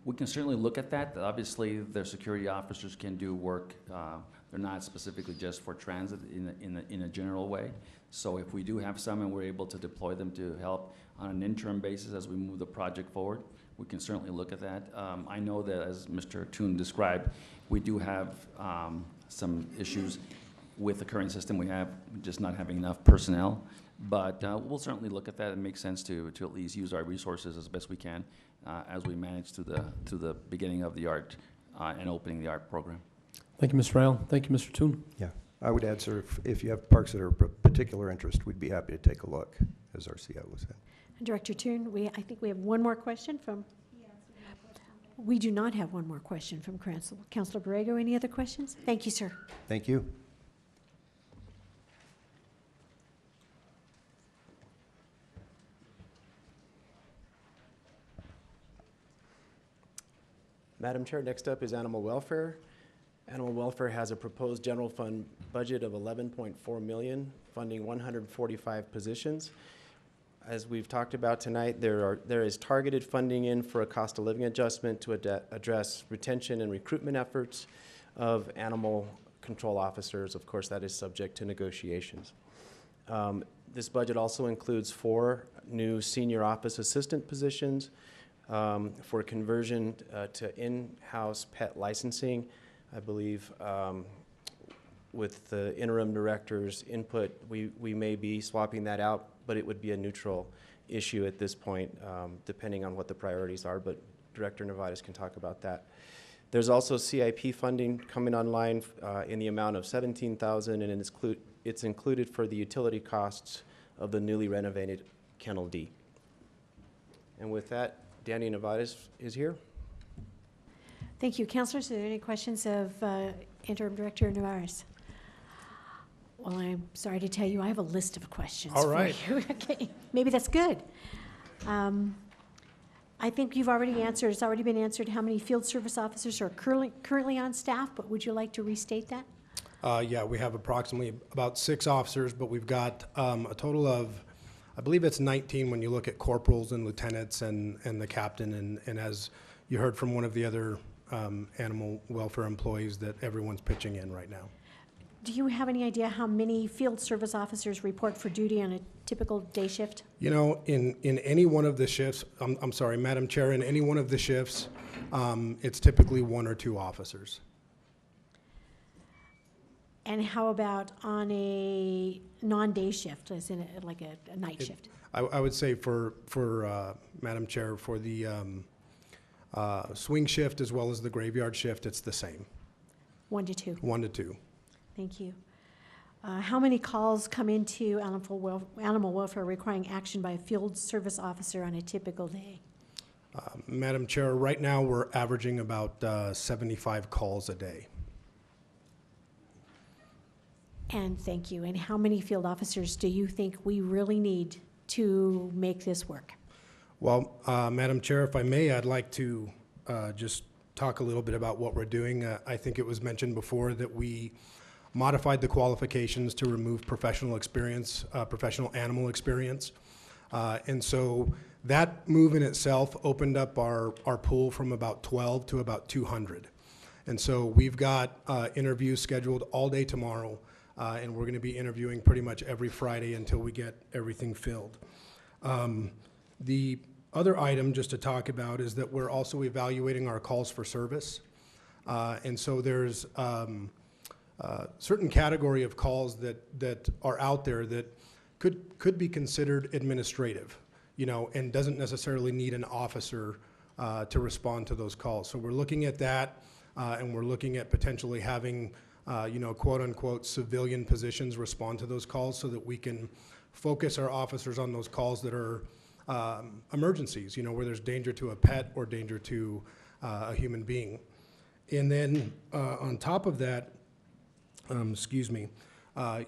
we can certainly look at that. Obviously, their security officers can do work. They're not specifically just for transit in a general way. So if we do have some and we're able to deploy them to help on an interim basis as we move the project forward, we can certainly look at that. I know that, as Mr. Toon described, we do have some issues with the current system. We have just not having enough personnel. But we'll certainly look at that. It makes sense to at least use our resources as best we can as we manage to the beginning of the art and opening the art program. Thank you, Mr. Ryle. Thank you, Mr. Toon. Yeah, I would add, sir, if you have parks that are of particular interest, we'd be happy to take a look, as our CO said. Director Toon, I think we have one more question from. We do not have one more question from Councilor Borrego. Any other questions? Thank you, sir. Thank you. Madam Chair, next up is animal welfare. Animal welfare has a proposed general fund budget of $11.4 million, funding 145 positions. As we've talked about tonight, there is targeted funding in for a cost of living adjustment to address retention and recruitment efforts of animal control officers. Of course, that is subject to negotiations. This budget also includes 4 new senior office assistant positions for conversion to in-house pet licensing. I believe with the interim director's input, we may be swapping that out, but it would be a neutral issue at this point, depending on what the priorities are, but Director Narvaez can talk about that. There's also CIP funding coming online in the amount of $17,000, and it's included for the utility costs of the newly renovated Kennel D. And with that, Danny Narvaez is here. Thank you. Councilors, are there any questions of Interim Director Narvaez? Well, I'm sorry to tell you, I have a list of questions All right. for you. Okay, maybe that's good. I think you've already answered, it's already been answered, how many field service officers are currently on staff, but would you like to restate that? Yeah, we have approximately about 6 officers, but we've got a total of, I believe it's 19 when you look at corporals and lieutenants and the captain, and as you heard from one of the other animal welfare employees, that everyone's pitching in right now. Do you have any idea how many field service officers report for duty on a typical day shift? You know, in any one of the shifts, I'm sorry, Madam Chair, in any one of the shifts, it's typically 1 or 2 officers. And how about on a non-day shift, as in like a night shift? I would say for Madam Chair, for the swing shift as well as the graveyard shift, it's the same. 1 to 2? 1 to 2. Thank you. How many calls come into animal welfare requiring action by a field service officer on a typical day? Madam Chair, right now we're averaging about 75 calls a day. And thank you. And how many field officers do you think we really need to make this work? Well, Madam Chair, if I may, I'd like to just talk a little bit about what we're doing. I think it was mentioned before that we modified the qualifications to remove professional experience, professional animal experience. And so that move in itself opened up our pool from about 12 to about 200. And so we've got interviews scheduled all day tomorrow, and we're going to be interviewing pretty much every Friday until we get everything filled. The other item just to talk about is that we're also evaluating our calls for service. And so there's certain category of calls that are out there that could be considered administrative, you know, and doesn't necessarily need an officer to respond to those calls. So we're looking at that, and we're looking at potentially having, you know, quote unquote civilian positions respond to those calls so that we can focus our officers on those calls that are emergencies, you know, where there's danger to a pet or danger to a human being. And then on top of that, excuse me,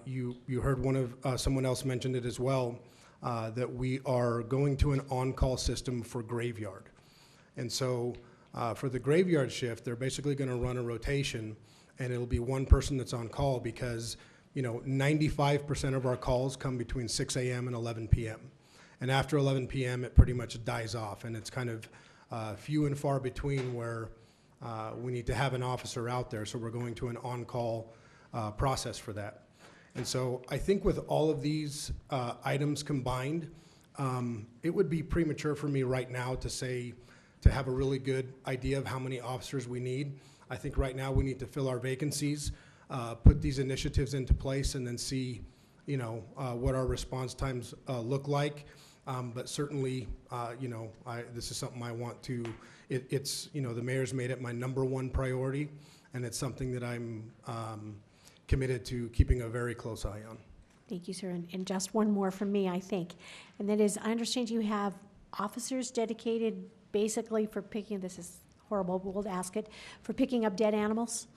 you heard someone else mentioned it as well, that we are going to an on-call system for graveyard. And so for the graveyard shift, they're basically going to run a rotation, and it'll be one person that's on call because, you know, 95% of our calls come between 6 a.m. and 11 p.m. And after 11 p.m., it pretty much dies off, and it's kind of few and far between where we need to have an officer out there. So we're going to an on-call process for that. And so I think with all of these items combined, it would be premature for me right now to have a really good idea of how many officers we need. I think right now we need to fill our vacancies, put these initiatives into place, and then see, you know, what our response times look like. But certainly, you know, this is something I want to, it's, you know, the mayor's made it my #1 priority, and it's something that I'm committed to keeping a very close eye on. Thank you, sir. And just one more from me, I think. And that is, I understand you have officers dedicated basically for picking, this is horrible, but we'll ask it, for picking up dead animals?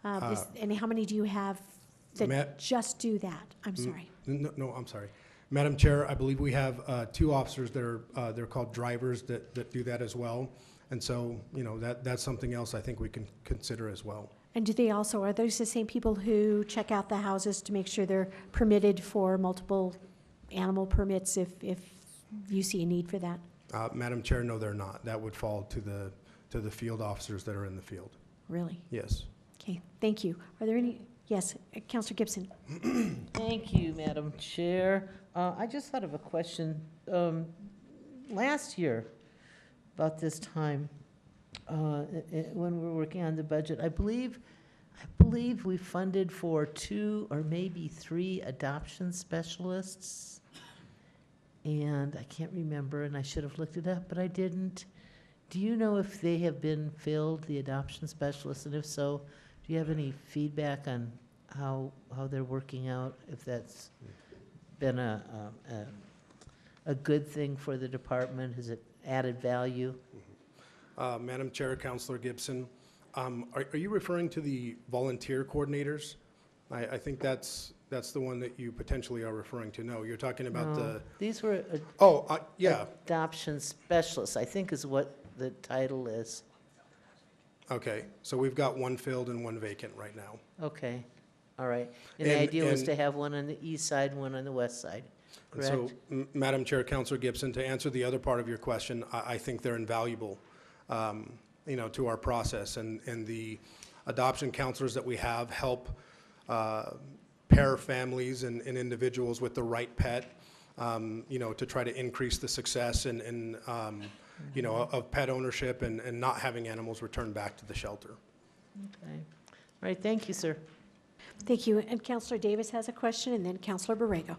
And how many do you have that just do that? I'm sorry. No, I'm sorry. Madam Chair, I believe we have 2 officers that are, they're called drivers that do that as well. And so, you know, that's something else I think we can consider as well. And do they also, are those the same people who check out the houses to make sure they're permitted for multiple animal permits if you see a need for that? Madam Chair, no, they're not. That would fall to the field officers that are in the field. Really? Yes. Okay, thank you. Are there any, yes, Councilor Gibson. Thank you, Madam Chair. I just thought of a question. Last year, about this time, when we were working on the budget, I believe we funded for 2 or maybe 3 adoption specialists. And I can't remember, and I should have looked it up, but I didn't. Do you know if they have been filled, the adoption specialists? And if so, do you have any feedback on how they're working out, if that's been a good thing for the department? Has it added value? Madam Chair, Councilor Gibson, are you referring to the volunteer coordinators? I think that's the one that you potentially are referring to. No, you're talking about the... These were yeah. adoption specialists, I think is what the title is. Okay, so we've got 1 filled and 1 vacant right now. Okay, all right. And the idea was to have one on the east side and one on the west side, correct? So, Madam Chair, Councilor Gibson, to answer the other part of your question, I think they're invaluable, you know, to our process. And the adoption counselors that we have help pair families and individuals with the right pet, you know, to try to increase the success and you know, of pet ownership and not having animals returned back to the shelter. Okay. All right, thank you, sir. Thank you. And Councilor Davis has a question, and then Councilor Borrego.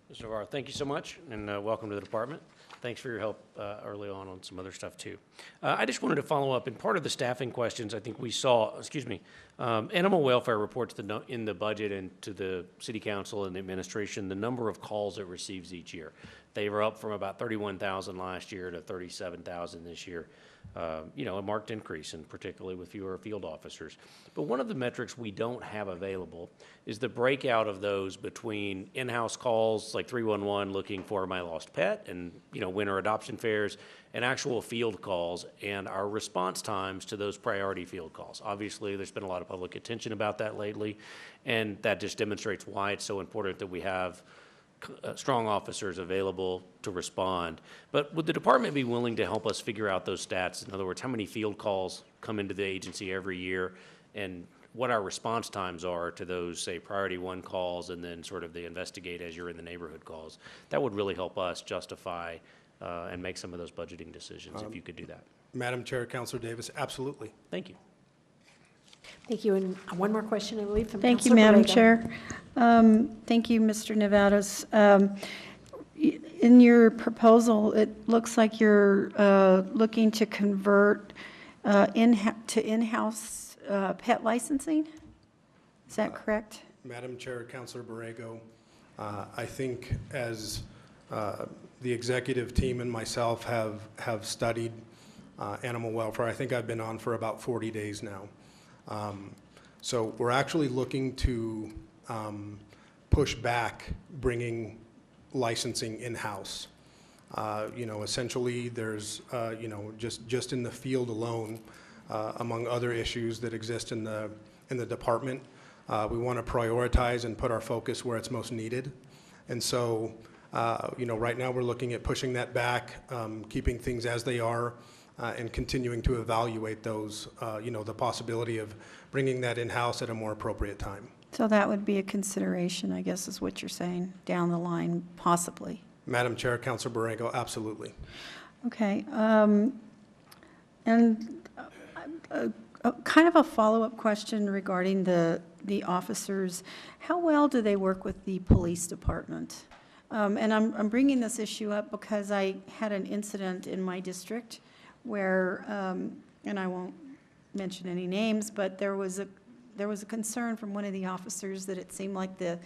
Mr. Navarro, thank you so much, and welcome to the department. Thanks for your help early on some other stuff, too. I just wanted to follow up. In part of the staffing questions, I think we saw, animal welfare reports in the budget and to the city council and the administration the number of calls it receives each year. They were up from about 31,000 last year to 37,000 this year. a marked increase, and particularly with fewer field officers. But one of the metrics we don't have available is the breakout of those between in-house calls, like 311 looking for my lost pet and, winter adoption fairs, and actual field calls, and our response times to those priority field calls. Obviously, there's been a lot of public attention about that lately, and that just demonstrates why it's so important that we have strong officers available to respond. But would the department be willing to help us figure out those stats? In other words, how many field calls come into the agency every year, and what our response times are to those, say, priority one calls, and then sort of the investigate as you're in the neighborhood calls? That would really help us justify and make some of those budgeting decisions, if you could do that. Madam Chair, Councilor Davis, absolutely. Thank you. Thank you. And one more question, I believe, from Thank you, Councilor Madam Borrego. Chair. Thank you, Mr. Nevados. In your proposal, it looks like you're looking to convert to in-house pet licensing? Is that correct? Madam Chair, Councilor Borrego, I think as the executive team and myself have studied animal welfare, I think I've been on for about 40 days now. So we're actually looking to push back bringing licensing in-house. Essentially, there's, just in the field alone, among other issues that exist in the department, we want to prioritize and put our focus where it's most needed. And so, right now we're looking at pushing that back, keeping things as they are, and continuing to evaluate those, the possibility of bringing that in-house at a more appropriate time. So that would be a consideration, I guess, is what you're saying, down the line, possibly. Madam Chair, Councilor Borrego, absolutely. Okay. And kind of a follow-up question regarding the officers. How well do they work with the police department? And I'm bringing this issue up because I had an incident in my district where, and I won't mention any names, but there was a concern from one of the officers that it seemed like the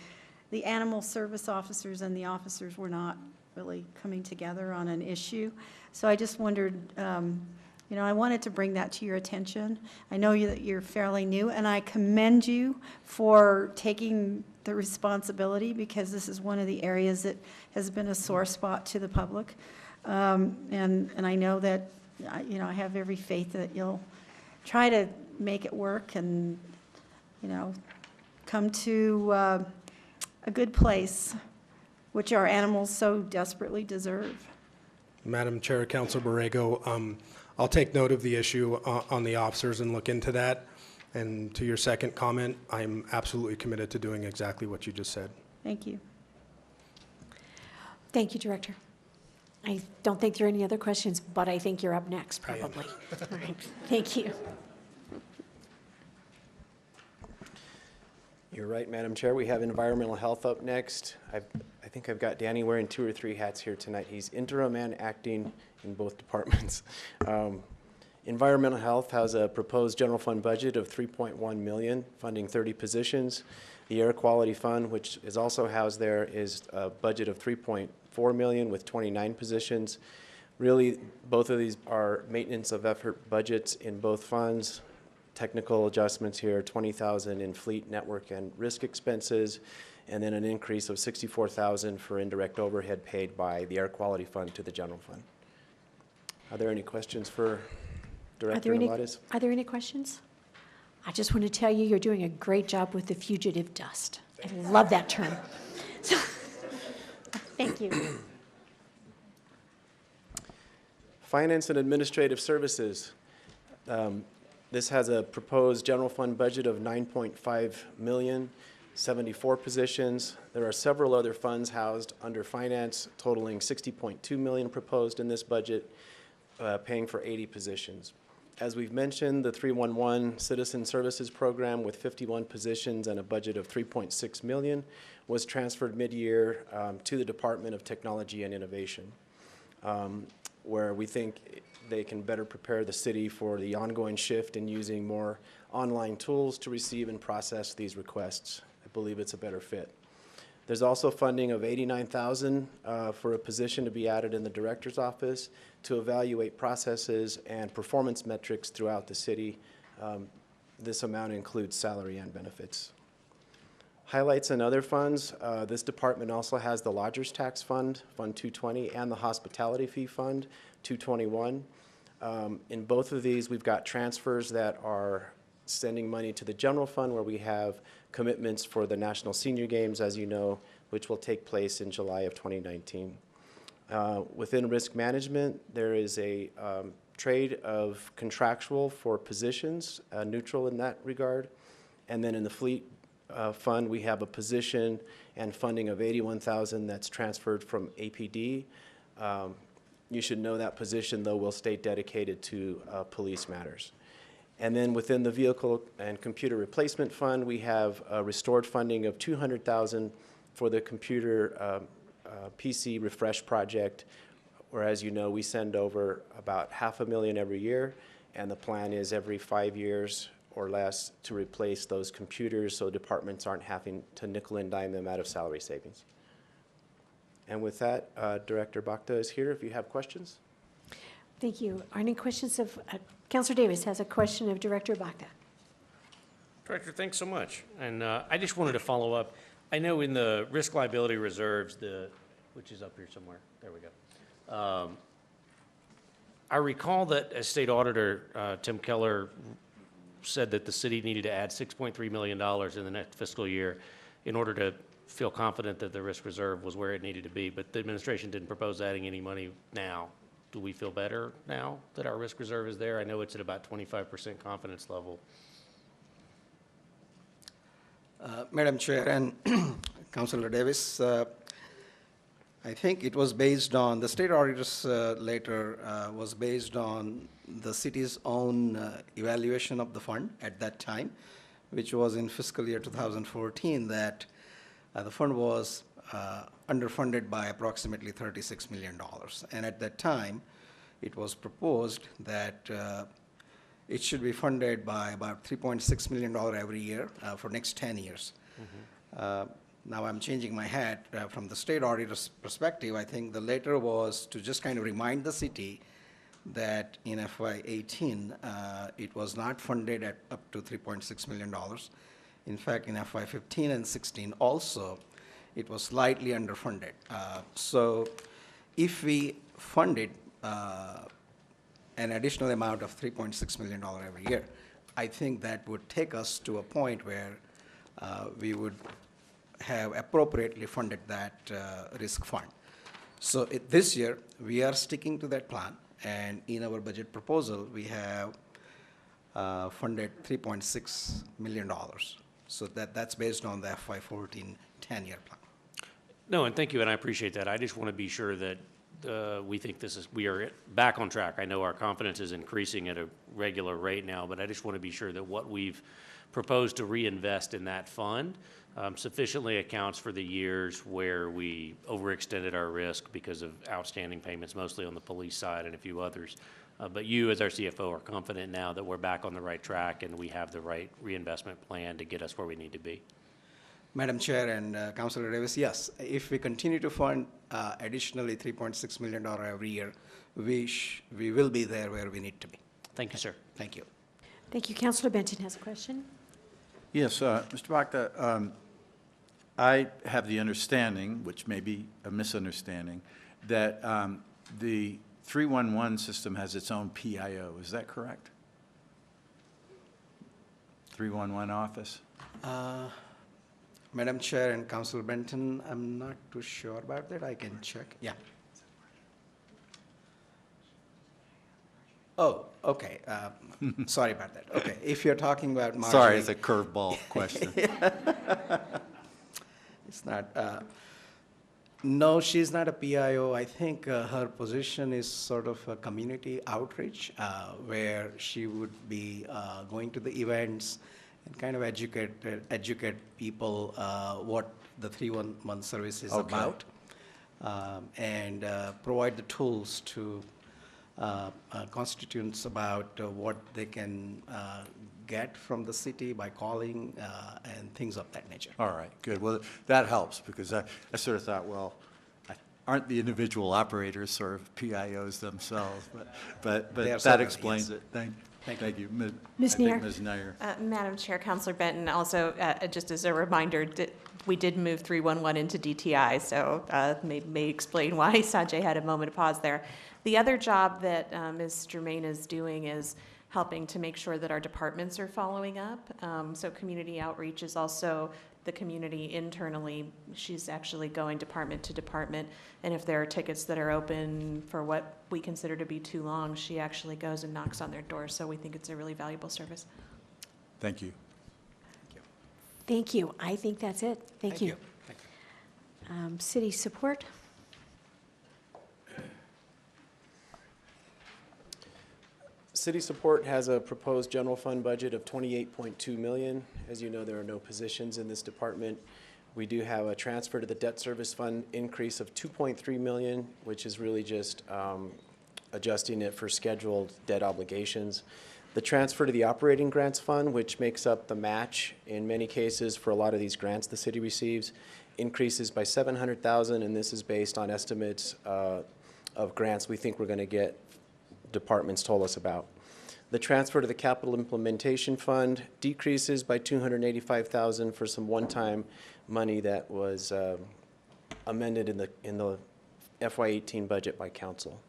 animal service officers and the officers were not really coming together on an issue. So I just wondered, I wanted to bring that to your attention. I know that you're fairly new, and I commend you for taking the responsibility, because this is one of the areas that has been a sore spot to the public. And I know that, I have every faith that you'll try to make it work and, come to a good place, which our animals so desperately deserve. Madam Chair, Councilor Borrego, I'll take note of the issue on the officers and look into that. And to your second comment, I'm absolutely committed to doing exactly what you just said. Thank you. Thank you, Director. I don't think there are any other questions, but I think you're up next, probably. All right. Thank you. You're right, Madam Chair. We have environmental health up next. I think I've got Danny wearing 2 or 3 hats here tonight. He's interim and acting in both departments. Environmental health has a proposed general fund budget of $3.1 million, funding 30 positions. The air quality fund, which is also housed there, is a budget of $3.4 million with 29 positions. Really, both of these are maintenance of effort budgets in both funds. Technical adjustments here, $20,000 in fleet, network, and risk expenses, and then an increase of $64,000 for indirect overhead paid by the air quality fund to the general fund. Are there any questions for Director Nevados? Are there any questions? I just want to tell you, you're doing a great job with the fugitive dust. I love that term. So, thank you. Finance and Administrative Services. This has a proposed general fund budget of $9.5 million, 74 positions. There are several other funds housed under finance totaling $60.2 million proposed in this budget, paying for 80 positions. As we've mentioned, the 311 Citizen Services Program with 51 positions and a budget of $3.6 million was transferred mid-year to the Department of Technology and Innovation, where we think they can better prepare the city for the ongoing shift in using more online tools to receive and process these requests. I believe it's a better fit. There's also funding of $89,000 for a position to be added in the director's office to evaluate processes and performance metrics throughout the city. This amount includes salary and benefits. Highlights and other funds, this department also has the Lodgers Tax Fund, Fund 220, and the Hospitality Fee Fund, 221. In both of these, we've got transfers that are sending money to the general fund where we have commitments for the National Senior Games, as you know, which will take place in July of 2019. Within risk management, there is a trade of contractual for positions, neutral in that regard. And then in the fleet fund, we have a position and funding of $81,000 that's transferred from APD. You should know that position, though, will stay dedicated to police matters. And then within the vehicle and computer replacement fund, we have restored funding of $200,000 for the computer PC refresh project, where, as you know, we send over about $500,000 every year, and the plan is every 5 years or less to replace those computers so departments aren't having to nickel and dime them out of salary savings. And with that, Director Bacta is here if you have questions. Thank you. Are any questions of, Councilor Davis has a question of Director Bacta. Director, thanks so much. And I just wanted to follow up. I know in the risk liability reserves, which is up here somewhere, there we go. I recall that as State Auditor Tim Keller said that the city needed to add $6.3 million in the next fiscal year in order to feel confident that the risk reserve was where it needed to be, but the administration didn't propose adding any money now. Do we feel better now that our risk reserve is there? I know it's at about 25% confidence level. Madam Chair and Councilor Davis, I think it was based on, the state auditor's letter was based on the city's own evaluation of the fund at that time, which was in fiscal year 2014, that the fund was underfunded by approximately $36 million. And at that time, it was proposed that it should be funded by about $3.6 million every year for next 10 years. Now I'm changing my hat from the state auditor's perspective. I think the letter was to just kind of remind the city that in FY18, it was not funded at up to $3.6 million. In fact, in FY15 and 16 also, it was slightly underfunded. So if we funded an additional amount of $3.6 million every year, I think that would take us to a point where we would have appropriately funded that risk fund. So this year, we are sticking to that plan, and in our budget proposal, we have funded $3.6 million. So that's based on the FY14 10-year plan. No, and thank you, and I appreciate that. I just want to be sure that we think we are back on track. I know our confidence is increasing at a regular rate now, but I just want to be sure that what we've proposed to reinvest in that fund sufficiently accounts for the years where we overextended our risk because of outstanding payments, mostly on the police side and a few others. But you, as our CFO, are confident now that we're back on the right track and we have the right reinvestment plan to get us where we need to be. Madam Chair and Councilor Davis, yes, if we continue to fund additionally $3.6 million every year, we will be there where we need to be. Thank you, sir. Thank you. Thank you. Councilor Benton has a question. Yes, Mr. Bacta, I have the understanding, which may be a misunderstanding, that the 311 system has its own PIO. Is that correct? 311 office? Madam Chair and Councilor Benton, I'm not too sure about that. I can check. Yeah. Oh, okay. Sorry about that. Okay, if you're talking about Marjorie. Sorry, it's a curveball question. It's not. No, she's not a PIO. I think her position is sort of a community outreach, where she would be going to the events and kind of educate people what the 311 service is about, and provide the tools to constituents about what they can get from the city by calling and things of that nature. All right, good. Well, that helps, because I sort of thought, well, aren't the individual operators sort of PIOs themselves? But They are that certainly, explains yes. it. Thank you. Ms. I think Nair. Ms. Nair. Madam Chair, Councilor Benton, also, just as a reminder, we did move 311 into DTI, so may explain why Sanjay had a moment of pause there. The other job that Ms. Germain is doing is helping to make sure that our departments are following up. So community outreach is also the community internally. She's actually going department to department, and if there are tickets that are open for what we consider to be too long, she actually goes and knocks on their door. So we think it's a really valuable service. Thank you. Thank you. I think that's it. Thank you. Thank you. City support? City support has a proposed general fund budget of $28.2 million. As you know, there are no positions in this department. We do have a transfer to the debt service fund increase of $2.3 million, which is really just adjusting it for scheduled debt obligations. The transfer to the operating grants fund, which makes up the match in many cases for a lot of these grants the city receives, increases by $700,000, and this is based on estimates of grants we think we're going to get, departments told us about. The transfer to the capital implementation fund decreases by $285,000 for some one-time money that was amended in the FY18 budget by council.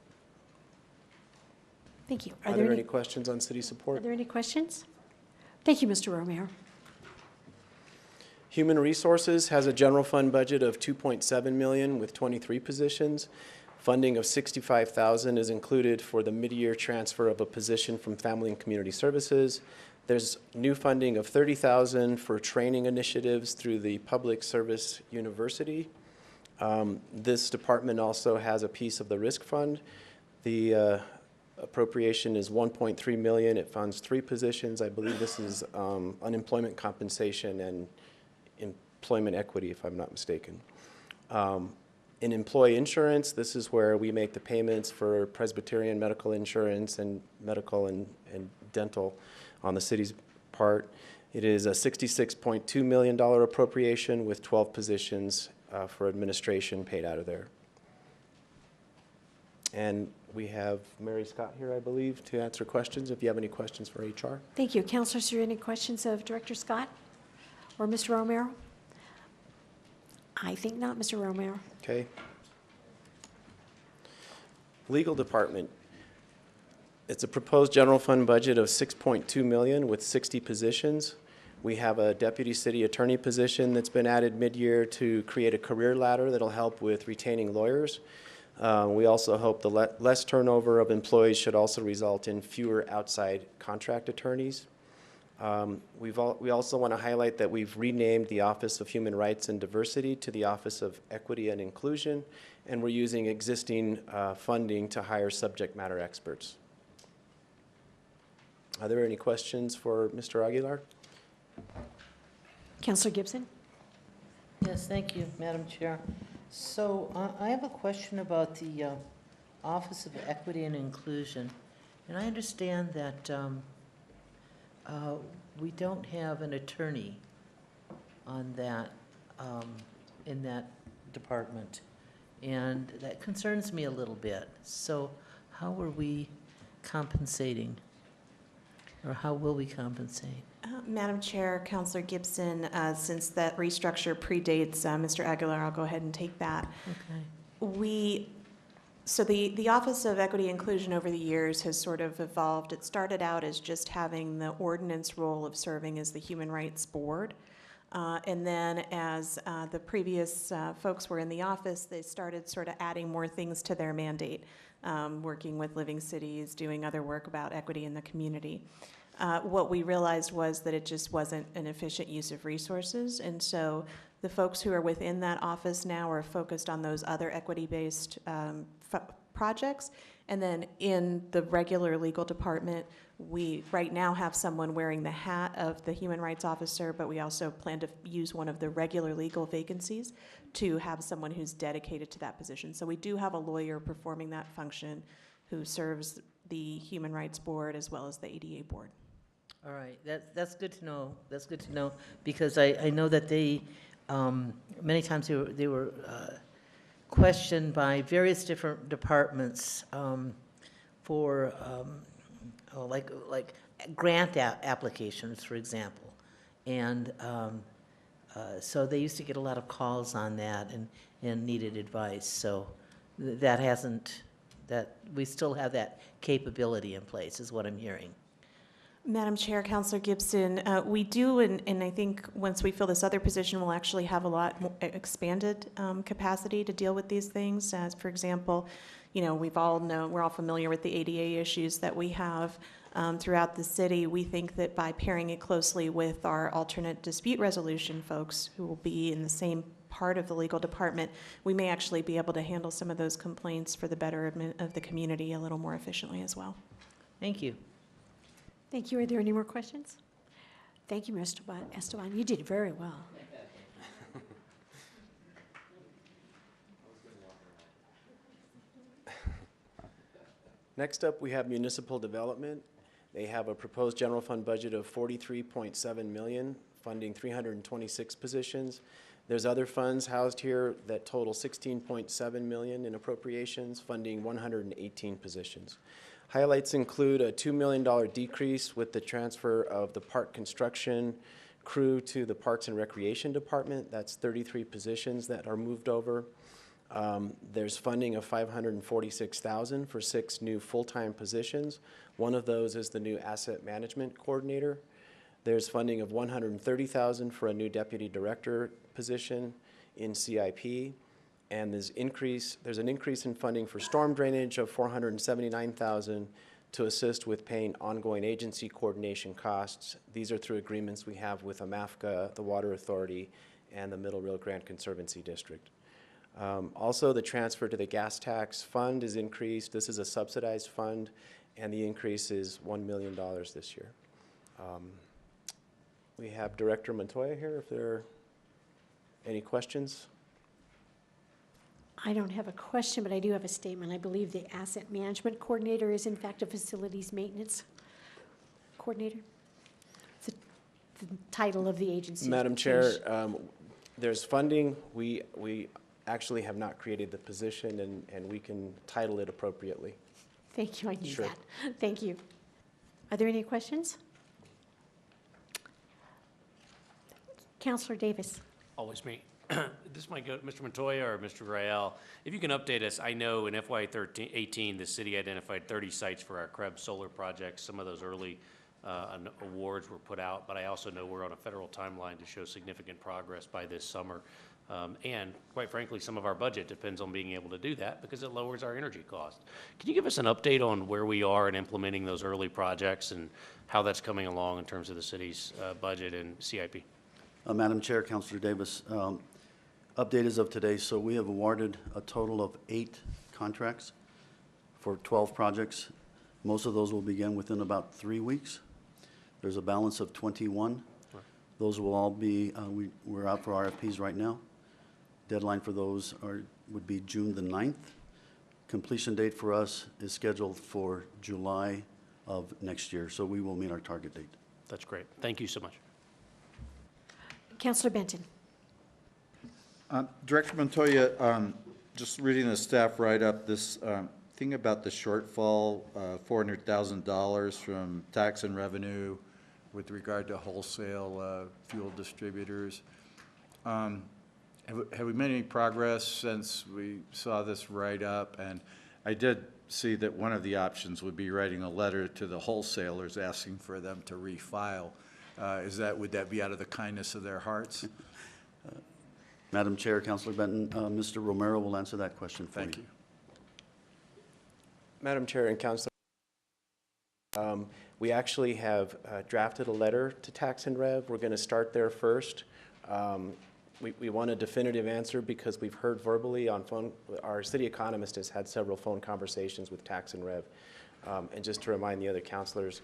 Thank you. Are there any questions on city Are support? there any questions? Thank you, Mr. Romero. Human Resources has a general fund budget of $2.7 million with 23 positions. Funding of $65,000 is included for the mid-year transfer of a position from Family and Community Services. There's new funding of $30,000 for training initiatives through the Public Service University. This department also has a piece of the risk fund. The appropriation is $1.3 million. It funds 3 positions. I believe this is unemployment compensation and employment equity, if I'm not mistaken. In employee insurance, this is where we make the payments for Presbyterian medical insurance and medical and dental on the city's part. It is a $66.2 million appropriation with 12 positions for administration paid out of there. And we have Mary Scott here, I believe, to answer questions, if you have any questions for HR. Thank you. Councilors, are there any questions of Director Scott or Mr. Romero? I think not, Mr. Romero. Okay. Legal Department. It's a proposed general fund budget of $6.2 million with 60 positions. We have a deputy city attorney position that's been added mid-year to create a career ladder that'll help with retaining lawyers. We also hope the less turnover of employees should also result in fewer outside contract attorneys. We also want to highlight that we've renamed the Office of Human Rights and Diversity to the Office of Equity and Inclusion, and we're using existing funding to hire subject matter experts. Are there any questions for Mr. Aguilar? Councilor Gibson? Yes, thank you, Madam Chair. So I have a question about the Office of Equity and Inclusion. And I understand that we don't have an attorney on that, in that department. And that concerns me a little bit. So how are we compensating? Or how will we compensate? Madam Chair, Councilor Gibson, since that restructure predates Mr. Aguilar, I'll go ahead and take that. Okay. So the Office of Equity and Inclusion over the years has sort of evolved. It started out as just having the ordinance role of serving as the Human Rights Board. And then as the previous folks were in the office, they started sort of adding more things to their mandate, working with living cities, doing other work about equity in the community. What we realized was that it just wasn't an efficient use of resources, and so the folks who are within that office now are focused on those other equity-based projects. And then in the regular legal department, we right now have someone wearing the hat of the human rights officer, but we also plan to use one of the regular legal vacancies to have someone who's dedicated to that position. So we do have a lawyer performing that function who serves the Human Rights Board as well as the ADA Board. All right, that's good to know. That's good to know, because I know that they, many times they were questioned by various different departments for, like grant applications, for example. And so they used to get a lot of calls on that and needed advice. So that hasn't, that, we still have that capability in place, is what I'm hearing. Madam Chair, Councilor Gibson, we do, and I think once we fill this other position, we'll actually have a lot more expanded capacity to deal with these things. As for example, you know, we're all familiar with the ADA issues that we have throughout the city. We think that by pairing it closely with our alternate dispute resolution folks who will be in the same part of the legal department, we may actually be able to handle some of those complaints for the betterment of the community a little more efficiently as well. Thank you. Thank you. Are there any more questions? Thank you, Mr. Esteban. You did very well. Next up, we have municipal development. They have a proposed general fund budget of $43.7 million, funding 326 positions. There's other funds housed here that total $16.7 million in appropriations, funding 118 positions. Highlights include a $2 million decrease with the transfer of the park construction crew to the Parks and Recreation Department. That's 33 positions that are moved over. There's funding of $546,000 for 6 new full-time positions. One of those is the new asset management coordinator. There's funding of $130,000 for a new deputy director position in CIP. And there's an increase in funding for storm drainage of $479,000 to assist with paying ongoing agency coordination costs. These are through agreements we have with AMAFCA, the Water Authority, and the Middle Rio Grande Conservancy District. Also, the transfer to the gas tax fund is increased. This is a subsidized fund, and the increase is $1 million this year. We have Director Montoya here, if there are any questions. I don't have a question, but I do have a statement. I believe the asset management coordinator is in fact a facilities maintenance coordinator. It's the title of the agency. Madam Chair, there's funding. We actually have not created the position, and we can title it appropriately. Thank you, I knew Sure. that. Thank you. Are there any questions? Councilor Davis. Always me. This might go to Mr. Montoya or Mr. Rael. If you can update us, I know in FY 18, the city identified 30 sites for our Krebs solar projects. Some of those early awards were put out, but I also know we're on a federal timeline to show significant progress by this summer. And quite frankly, some of our budget depends on being able to do that because it lowers our energy cost. Can you give us an update on where we are in implementing those early projects and how that's coming along in terms of the city's budget and CIP? Madam Chair, Councilor Davis, update as of today, so we have awarded a total of 8 contracts for 12 projects. Most of those will begin within about 3 weeks. There's a balance of 21. Right. Those will all be, we're out for RFPs right now. Deadline for those would be June the 9th. Completion date for us is scheduled for July of next year, so we will meet our target date. That's great. Thank you so much. Councilor Benton. Director Montoya, just reading the staff write-up, this thing about the shortfall, $400,000 from tax and revenue with regard to wholesale fuel distributors. Have we made any progress since we saw this write-up? And I did see that one of the options would be writing a letter to the wholesalers asking for them to refile. Would that be out of the kindness of their hearts? Madam Chair, Councilor Benton, Mr. Romero will answer that question for you. Thank you. Madam Chair and Councilor, we actually have drafted a letter to Tax and Rev. We're going to start there first. We want a definitive answer because we've heard verbally on phone. Our city economist has had several phone conversations with Tax and Rev. And just to remind the other councilors,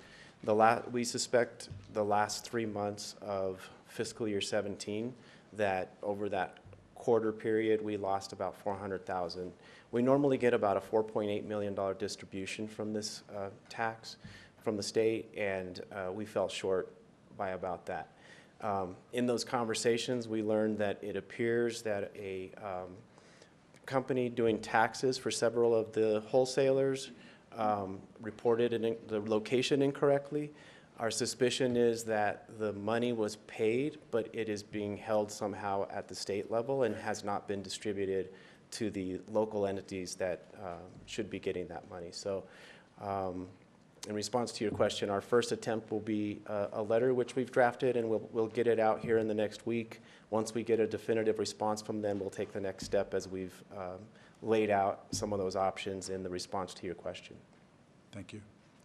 we suspect the last 3 months of fiscal year 17 that over that quarter period we lost about $400,000. We normally get about a $4.8 million distribution from this tax. from the state, and we fell short by about that. In those conversations, we learned that it appears that a company doing taxes for several of the wholesalers reported the location incorrectly. Our suspicion is that the money was paid, but it is being held somehow at the state level and has not been distributed to the local entities that should be getting that money. So in response to your question, our first attempt will be a letter which we've drafted, and we'll get it out here in the next week. Once we get a definitive response from them, we'll take the next step as we've laid out some of those options in the response to your question. Thank you.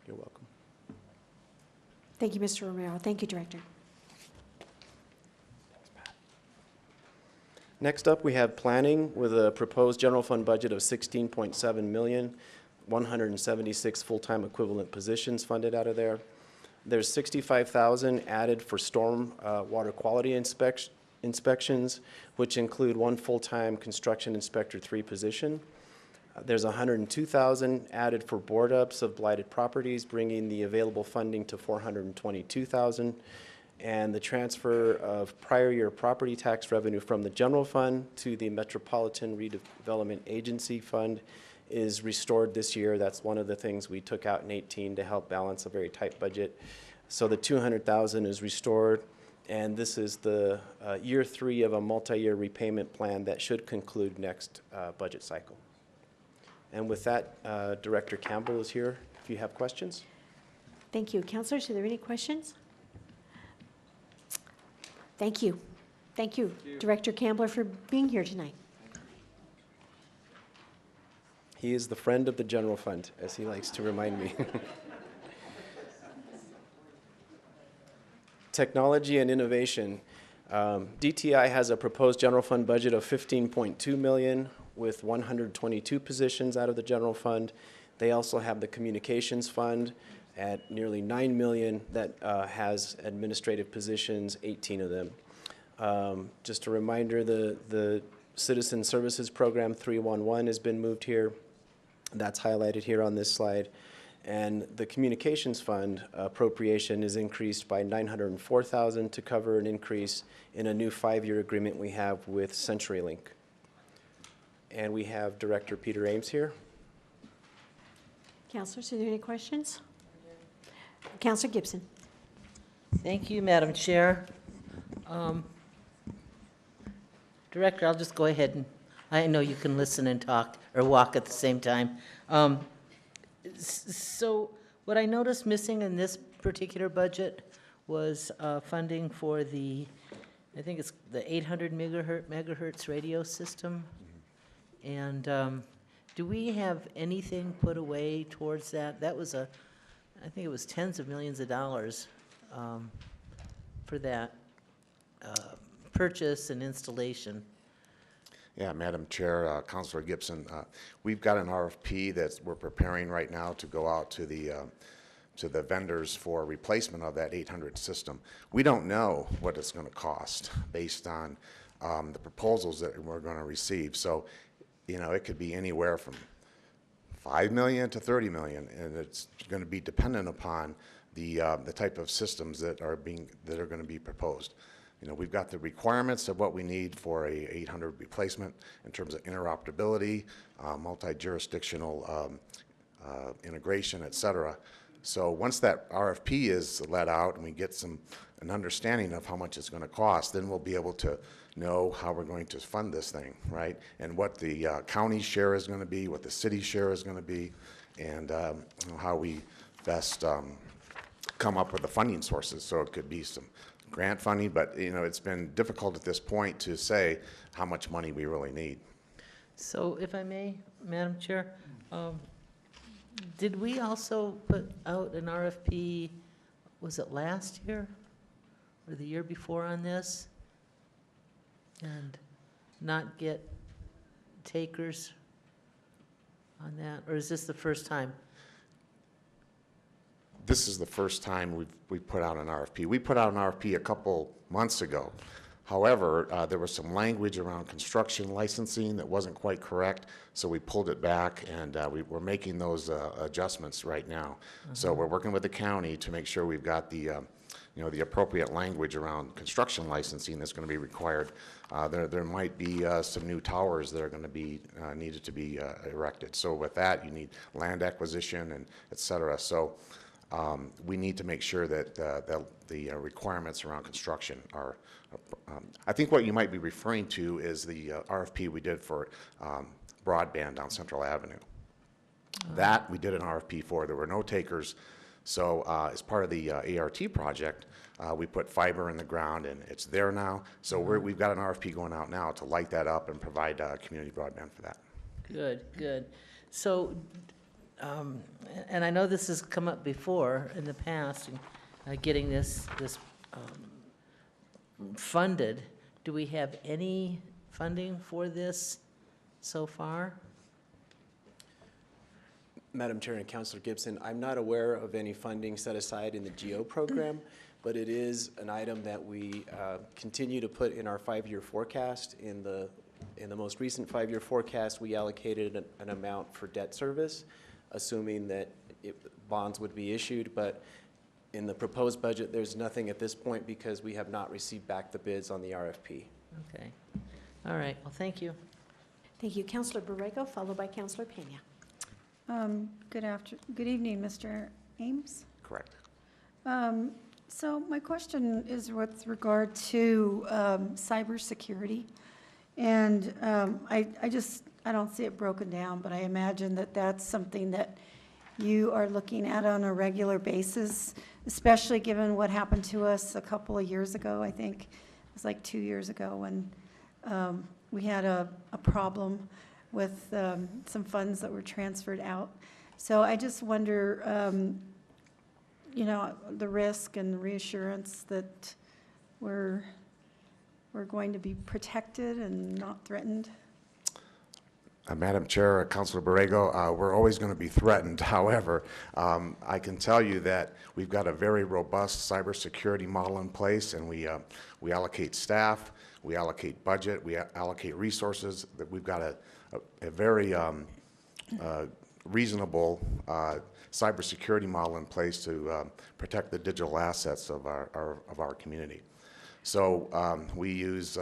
You're welcome. Thank you, Mr. Romero. Thank you, Director. Next up, we have planning with a proposed general fund budget of $16.7 million, 176 full-time equivalent positions funded out of there. There's $65,000 added for storm water quality inspections, which include 1 full-time construction inspector 3 position. There's $102,000 added for board ups of blighted properties, bringing the available funding to $422,000. And the transfer of prior year property tax revenue from the general fund to the Metropolitan Redevelopment Agency Fund is restored this year. That's one of the things we took out in 18 to help balance a very tight budget. So the $200,000 is restored, and this is the year 3 of a multi-year repayment plan that should conclude next budget cycle. And with that, Director Campbell is here if you have questions. Thank you. Councilors, are there any questions? Thank you. Thank you, Director Campbell, for being here tonight. He is the friend of the general fund, as he likes to remind me. Technology and innovation. DTI has a proposed general fund budget of $15.2 million with 122 positions out of the general fund. They also have the communications fund at nearly $9 million that has administrative positions, 18 of them. Just a reminder, the Citizen Services Program 311 has been moved here. That's highlighted here on this slide. And the communications fund appropriation is increased by $904,000 to cover an increase in a new 5-year agreement we have with CenturyLink. And we have Director Peter Ames here. Councilors, are there any questions? Councilor Gibson. Thank you, Madam Chair. Director, I'll just go ahead and, I know you can listen and talk or walk at the same time. So what I noticed missing in this particular budget was funding for the, I think it's the 800 megahertz radio system. And do we have anything put away towards that? That was I think it was tens of millions of dollars for that purchase and installation. Yeah, Madam Chair, Councilor Gibson, we've got an RFP that we're preparing right now to go out to the vendors for replacement of that 800 system. We don't know what it's going to cost based on the proposals that we're going to receive. So, you know, it could be anywhere from $5 million to $30 million, and it's going to be dependent upon the type of systems that are going to be proposed. You know, we've got the requirements of what we need for a 800 replacement in terms of interoperability, multi-jurisdictional integration, et cetera. So once that RFP is let out and we get an understanding of how much it's going to cost, then we'll be able to know how we're going to fund this thing, right? And what the county share is going to be, what the city share is going to be, and you know, how we best come up with the funding sources. So it could be some grant funding, but you know, it's been difficult at this point to say how much money we really need. So if I may, Madam Chair, did we also put out an RFP, was it last year or the year before on this? And not get takers on that? Or is this the first time? This is the first time we've put out an RFP. We put out an RFP a couple months ago However, there was some language around construction licensing that wasn't quite correct, so we pulled it back, and we're making those adjustments right now. So we're working with the county to make sure we've got the the appropriate language around construction licensing that's going to be required. There might be some new towers that are going to be needed to be erected. So with that, you need land acquisition and et cetera. So we need to make sure that the requirements around construction are. I think what you might be referring to is the RFP we did for broadband on Central Avenue. That we did an RFP for. There were no takers. So as part of the ART project, we put fiber in the ground, and it's there now. So we've got an RFP going out now to light that up and provide community broadband for that. Good, good. So, and I know this has come up before in the past, getting this funded. Do we have any funding for this so far? Madam Chair and Councilor Gibson, I'm not aware of any funding set aside in the GEO program, but it is an item that we continue to put in our 5-year forecast. In the most recent 5-year forecast, we allocated an amount for debt service, assuming that bonds would be issued, but in the proposed budget, there's nothing at this point because we have not received back the bids on the RFP. Okay. All right. Well, thank you. Thank you. Councilor Borrego, followed by Councilor Pena. Good evening, Mr. Ames. Correct. So my question is with regard to cybersecurity. And I don't see it broken down, but I imagine that that's something that you are looking at on a regular basis, especially given what happened to us a couple of years ago. I think it was like 2 years ago when we had a problem with some funds that were transferred out. So I just wonder, the risk and reassurance that we're going to be protected and not threatened. Madam Chair, Councilor Borrego, we're always going to be threatened. However, I can tell you that we've got a very robust cybersecurity model in place, and we allocate staff, we allocate budget, we allocate resources. That we've got a very reasonable cybersecurity model in place to protect the digital assets of our community. So we use.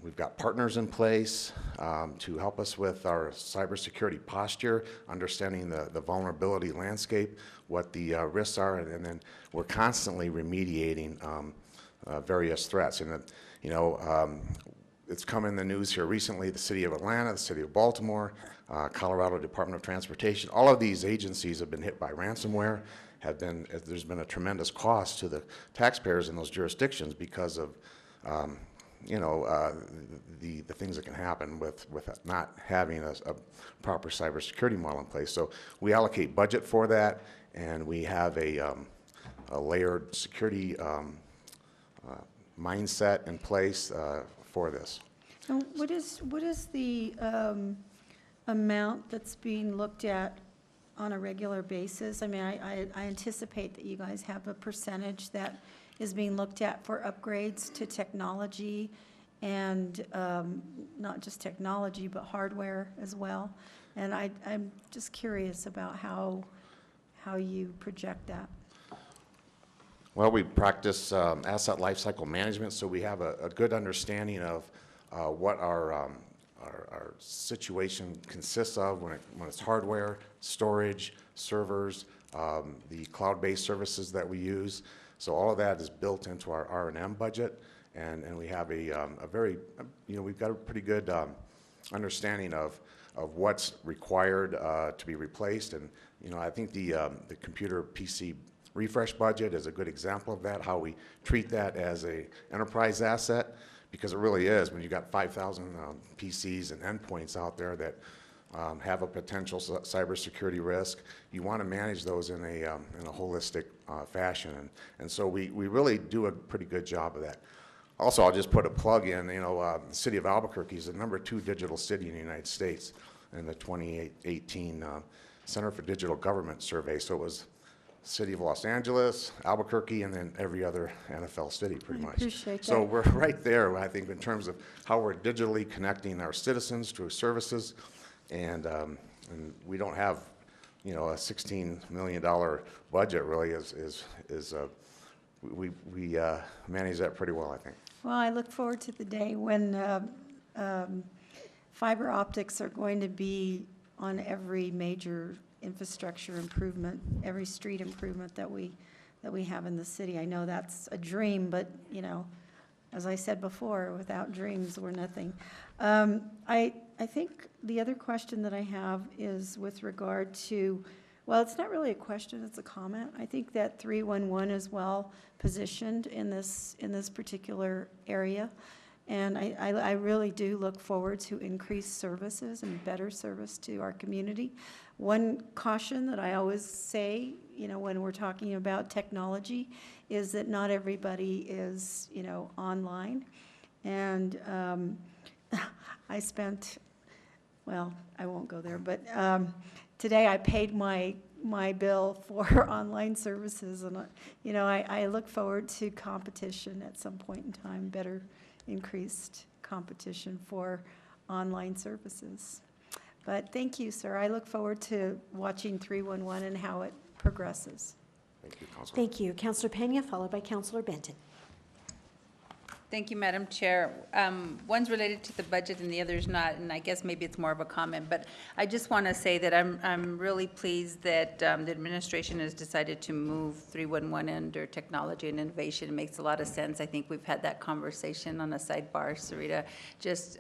We've got partners in place to help us with our cybersecurity posture, understanding the vulnerability landscape, what the risks are, and then we're constantly remediating various threats. And it's come in the news here recently, the City of Atlanta, the City of Baltimore, Colorado Department of Transportation. All of these agencies have been hit by ransomware. There's been a tremendous cost to the taxpayers in those jurisdictions because of the things that can happen with not having a proper cybersecurity model in place. So we allocate budget for that, and we have a layered security mindset in place for this. And what is the amount that's being looked at on a regular basis? I mean, I anticipate that you guys have a percentage that is being looked at for upgrades to technology, and not just technology, but hardware as well. And I'm just curious about how you project that. Well, we practice asset lifecycle management, so we have a good understanding of what our situation consists of when it's hardware, storage, servers, the cloud-based services that we use. So all of that is built into our R&M budget, and we have a very, we've got a pretty good understanding of what's required to be replaced. And I think the computer PC refresh budget is a good example of that, how we treat that as a enterprise asset, because it really is. When you've got 5,000 PCs and endpoints out there that have a potential cybersecurity risk, you want to manage those in a holistic fashion, and so we really do a pretty good job of that. Also, I'll just put a plug in. The city of Albuquerque is the #2 digital city in the United States in the 2018 Center for Digital Government survey. So it was city of Los Angeles, Albuquerque, and then every other NFL city, pretty much. Appreciate So that. we're right there, I think, in terms of how we're digitally connecting our citizens to services, and we don't have, you know, a $16 million budget. Really, we manage that pretty well, I think. Well, I look forward to the day when fiber optics are going to be on every major infrastructure improvement, every street improvement that we have in the city. I know that's a dream, but, you know, as I said before, without dreams, we're nothing. I think the other question that I have is with regard to, well, it's not really a question, it's a comment. I think that 311 is well positioned in this particular area. And I really do look forward to increased services and better service to our community. One caution that I always say, you know, when we're talking about technology is that not everybody is, you know, online. And I spent, well, I won't go there, but today I paid my bill for online services, and you know, I look forward to competition at some point in time, better increased competition for online services. But thank you, sir. I look forward to watching 311 and how it progresses. Thank you, Councilor. Thank you. Councilor Pena, followed by Councilor Benton. Thank you, Madam Chair. One's related to the budget and the other's not, and I guess maybe it's more of a comment, but I just want to say that I'm really pleased that the administration has decided to move 311 under technology and innovation. It makes a lot of sense. I think we've had that conversation on a sidebar, Sarita. Just,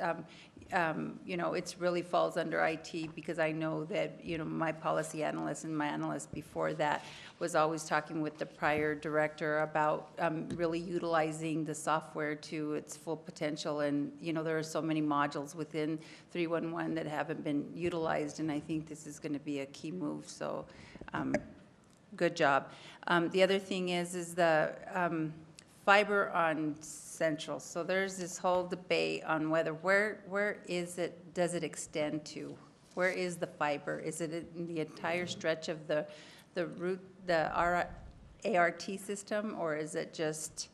you know, it really falls under IT, because I know that, you know, my policy analyst and my analyst before that was always talking with the prior director about really utilizing the software to its full potential. And, you know, there are so many modules within 311 that haven't been utilized, and I think this is going to be a key move. So good job. The other thing is the fiber on Central. So there's this whole debate on whether, where is it, does it extend to? Where is the fiber? Is it in the entire stretch of the route, the ART system, or is it just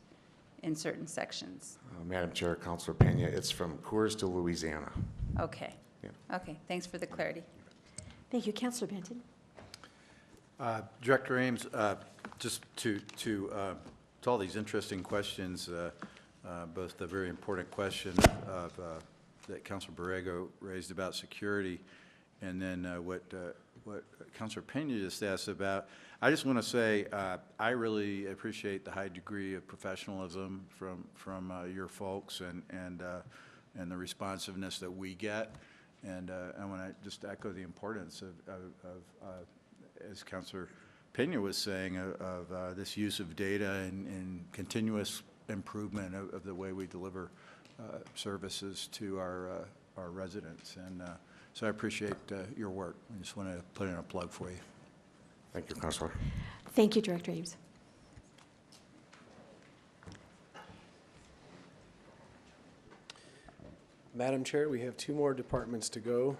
in certain sections? Madam Chair, Councilor Pena, it's from Coors to Louisiana. Okay. Yeah. Okay, thanks for the clarity. Thank you. Councilor Benton. Director Ames, just to all these interesting questions, both the very important question of that Councilor Borrego raised about security, and then what Councilor Pena just asked about. I just want to say I really appreciate the high degree of professionalism from your folks, and the responsiveness that we get. And I want to just echo the importance of as Councilor Pena was saying, of this use of data and continuous improvement of the way we deliver services to our residents. And so I appreciate your work. I just want to put in a plug for you. Thank you, Councilor. Thank you, Director Ames. Madam Chair, we have two more departments to go.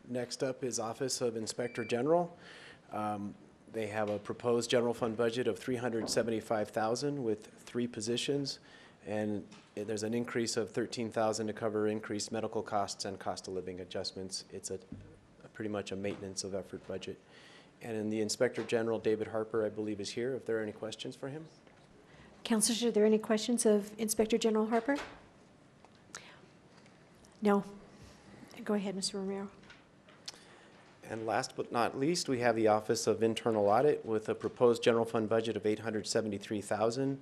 Next up is Office of Inspector General. They have a proposed general fund budget of $375,000 with 3 positions, and there's an increase of $13,000 to cover increased medical costs and cost of living adjustments. It's pretty much a maintenance of effort budget. And in the Inspector General, David Harper, I believe, is here. If there are any questions for him. Councilors, are there any questions of Inspector General Harper? No. Go ahead, Mr. Romero. And last but not least, we have the Office of Internal Audit with a proposed general fund budget of $873,000,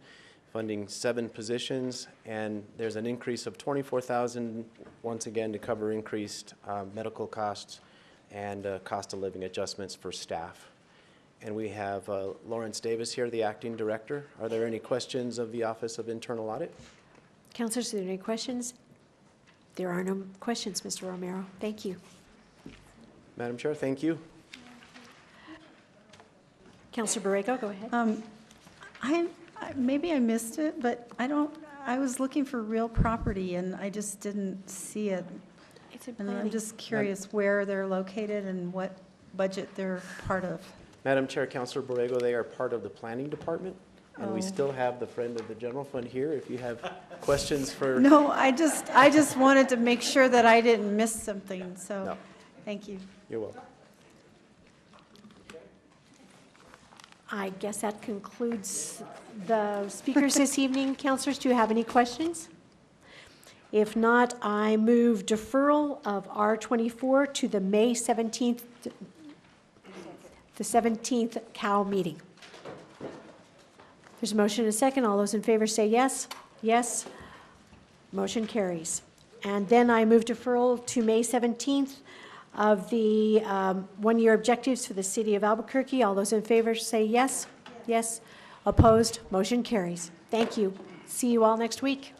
funding 7 positions, and there's an increase of $24,000 once again to cover increased medical costs and cost of living adjustments for staff. And we have Lawrence Davis here, the acting director. Are there any questions of the Office of Internal Audit? Councilors, are there any questions? There are no questions, Mr. Romero. Thank you. Madam Chair, thank you. Councilor Borrego, go ahead. Maybe I missed it, but I was looking for real property and I just didn't see it. It's in And I'm planning. just curious where they're located and what budget they're part of. Madam Chair, Councilor Borrego, they are part of the planning department, and we Oh. still have the friend of the general fund here if you have questions for. No, I just wanted to make sure that I didn't miss something, so, No. thank you. You're welcome. I guess that concludes the speakers this evening. Councilors, do you have any questions? If not, I move deferral of R24 to the May 17th, the 17th COW meeting. There's a motion and a second. All those in favor say yes. Yes. Motion carries. And then I move deferral to May 17th of the one-year objectives for the city of Albuquerque. All those in favor say yes. Yes. Opposed? Motion carries. Thank you. See you all next week.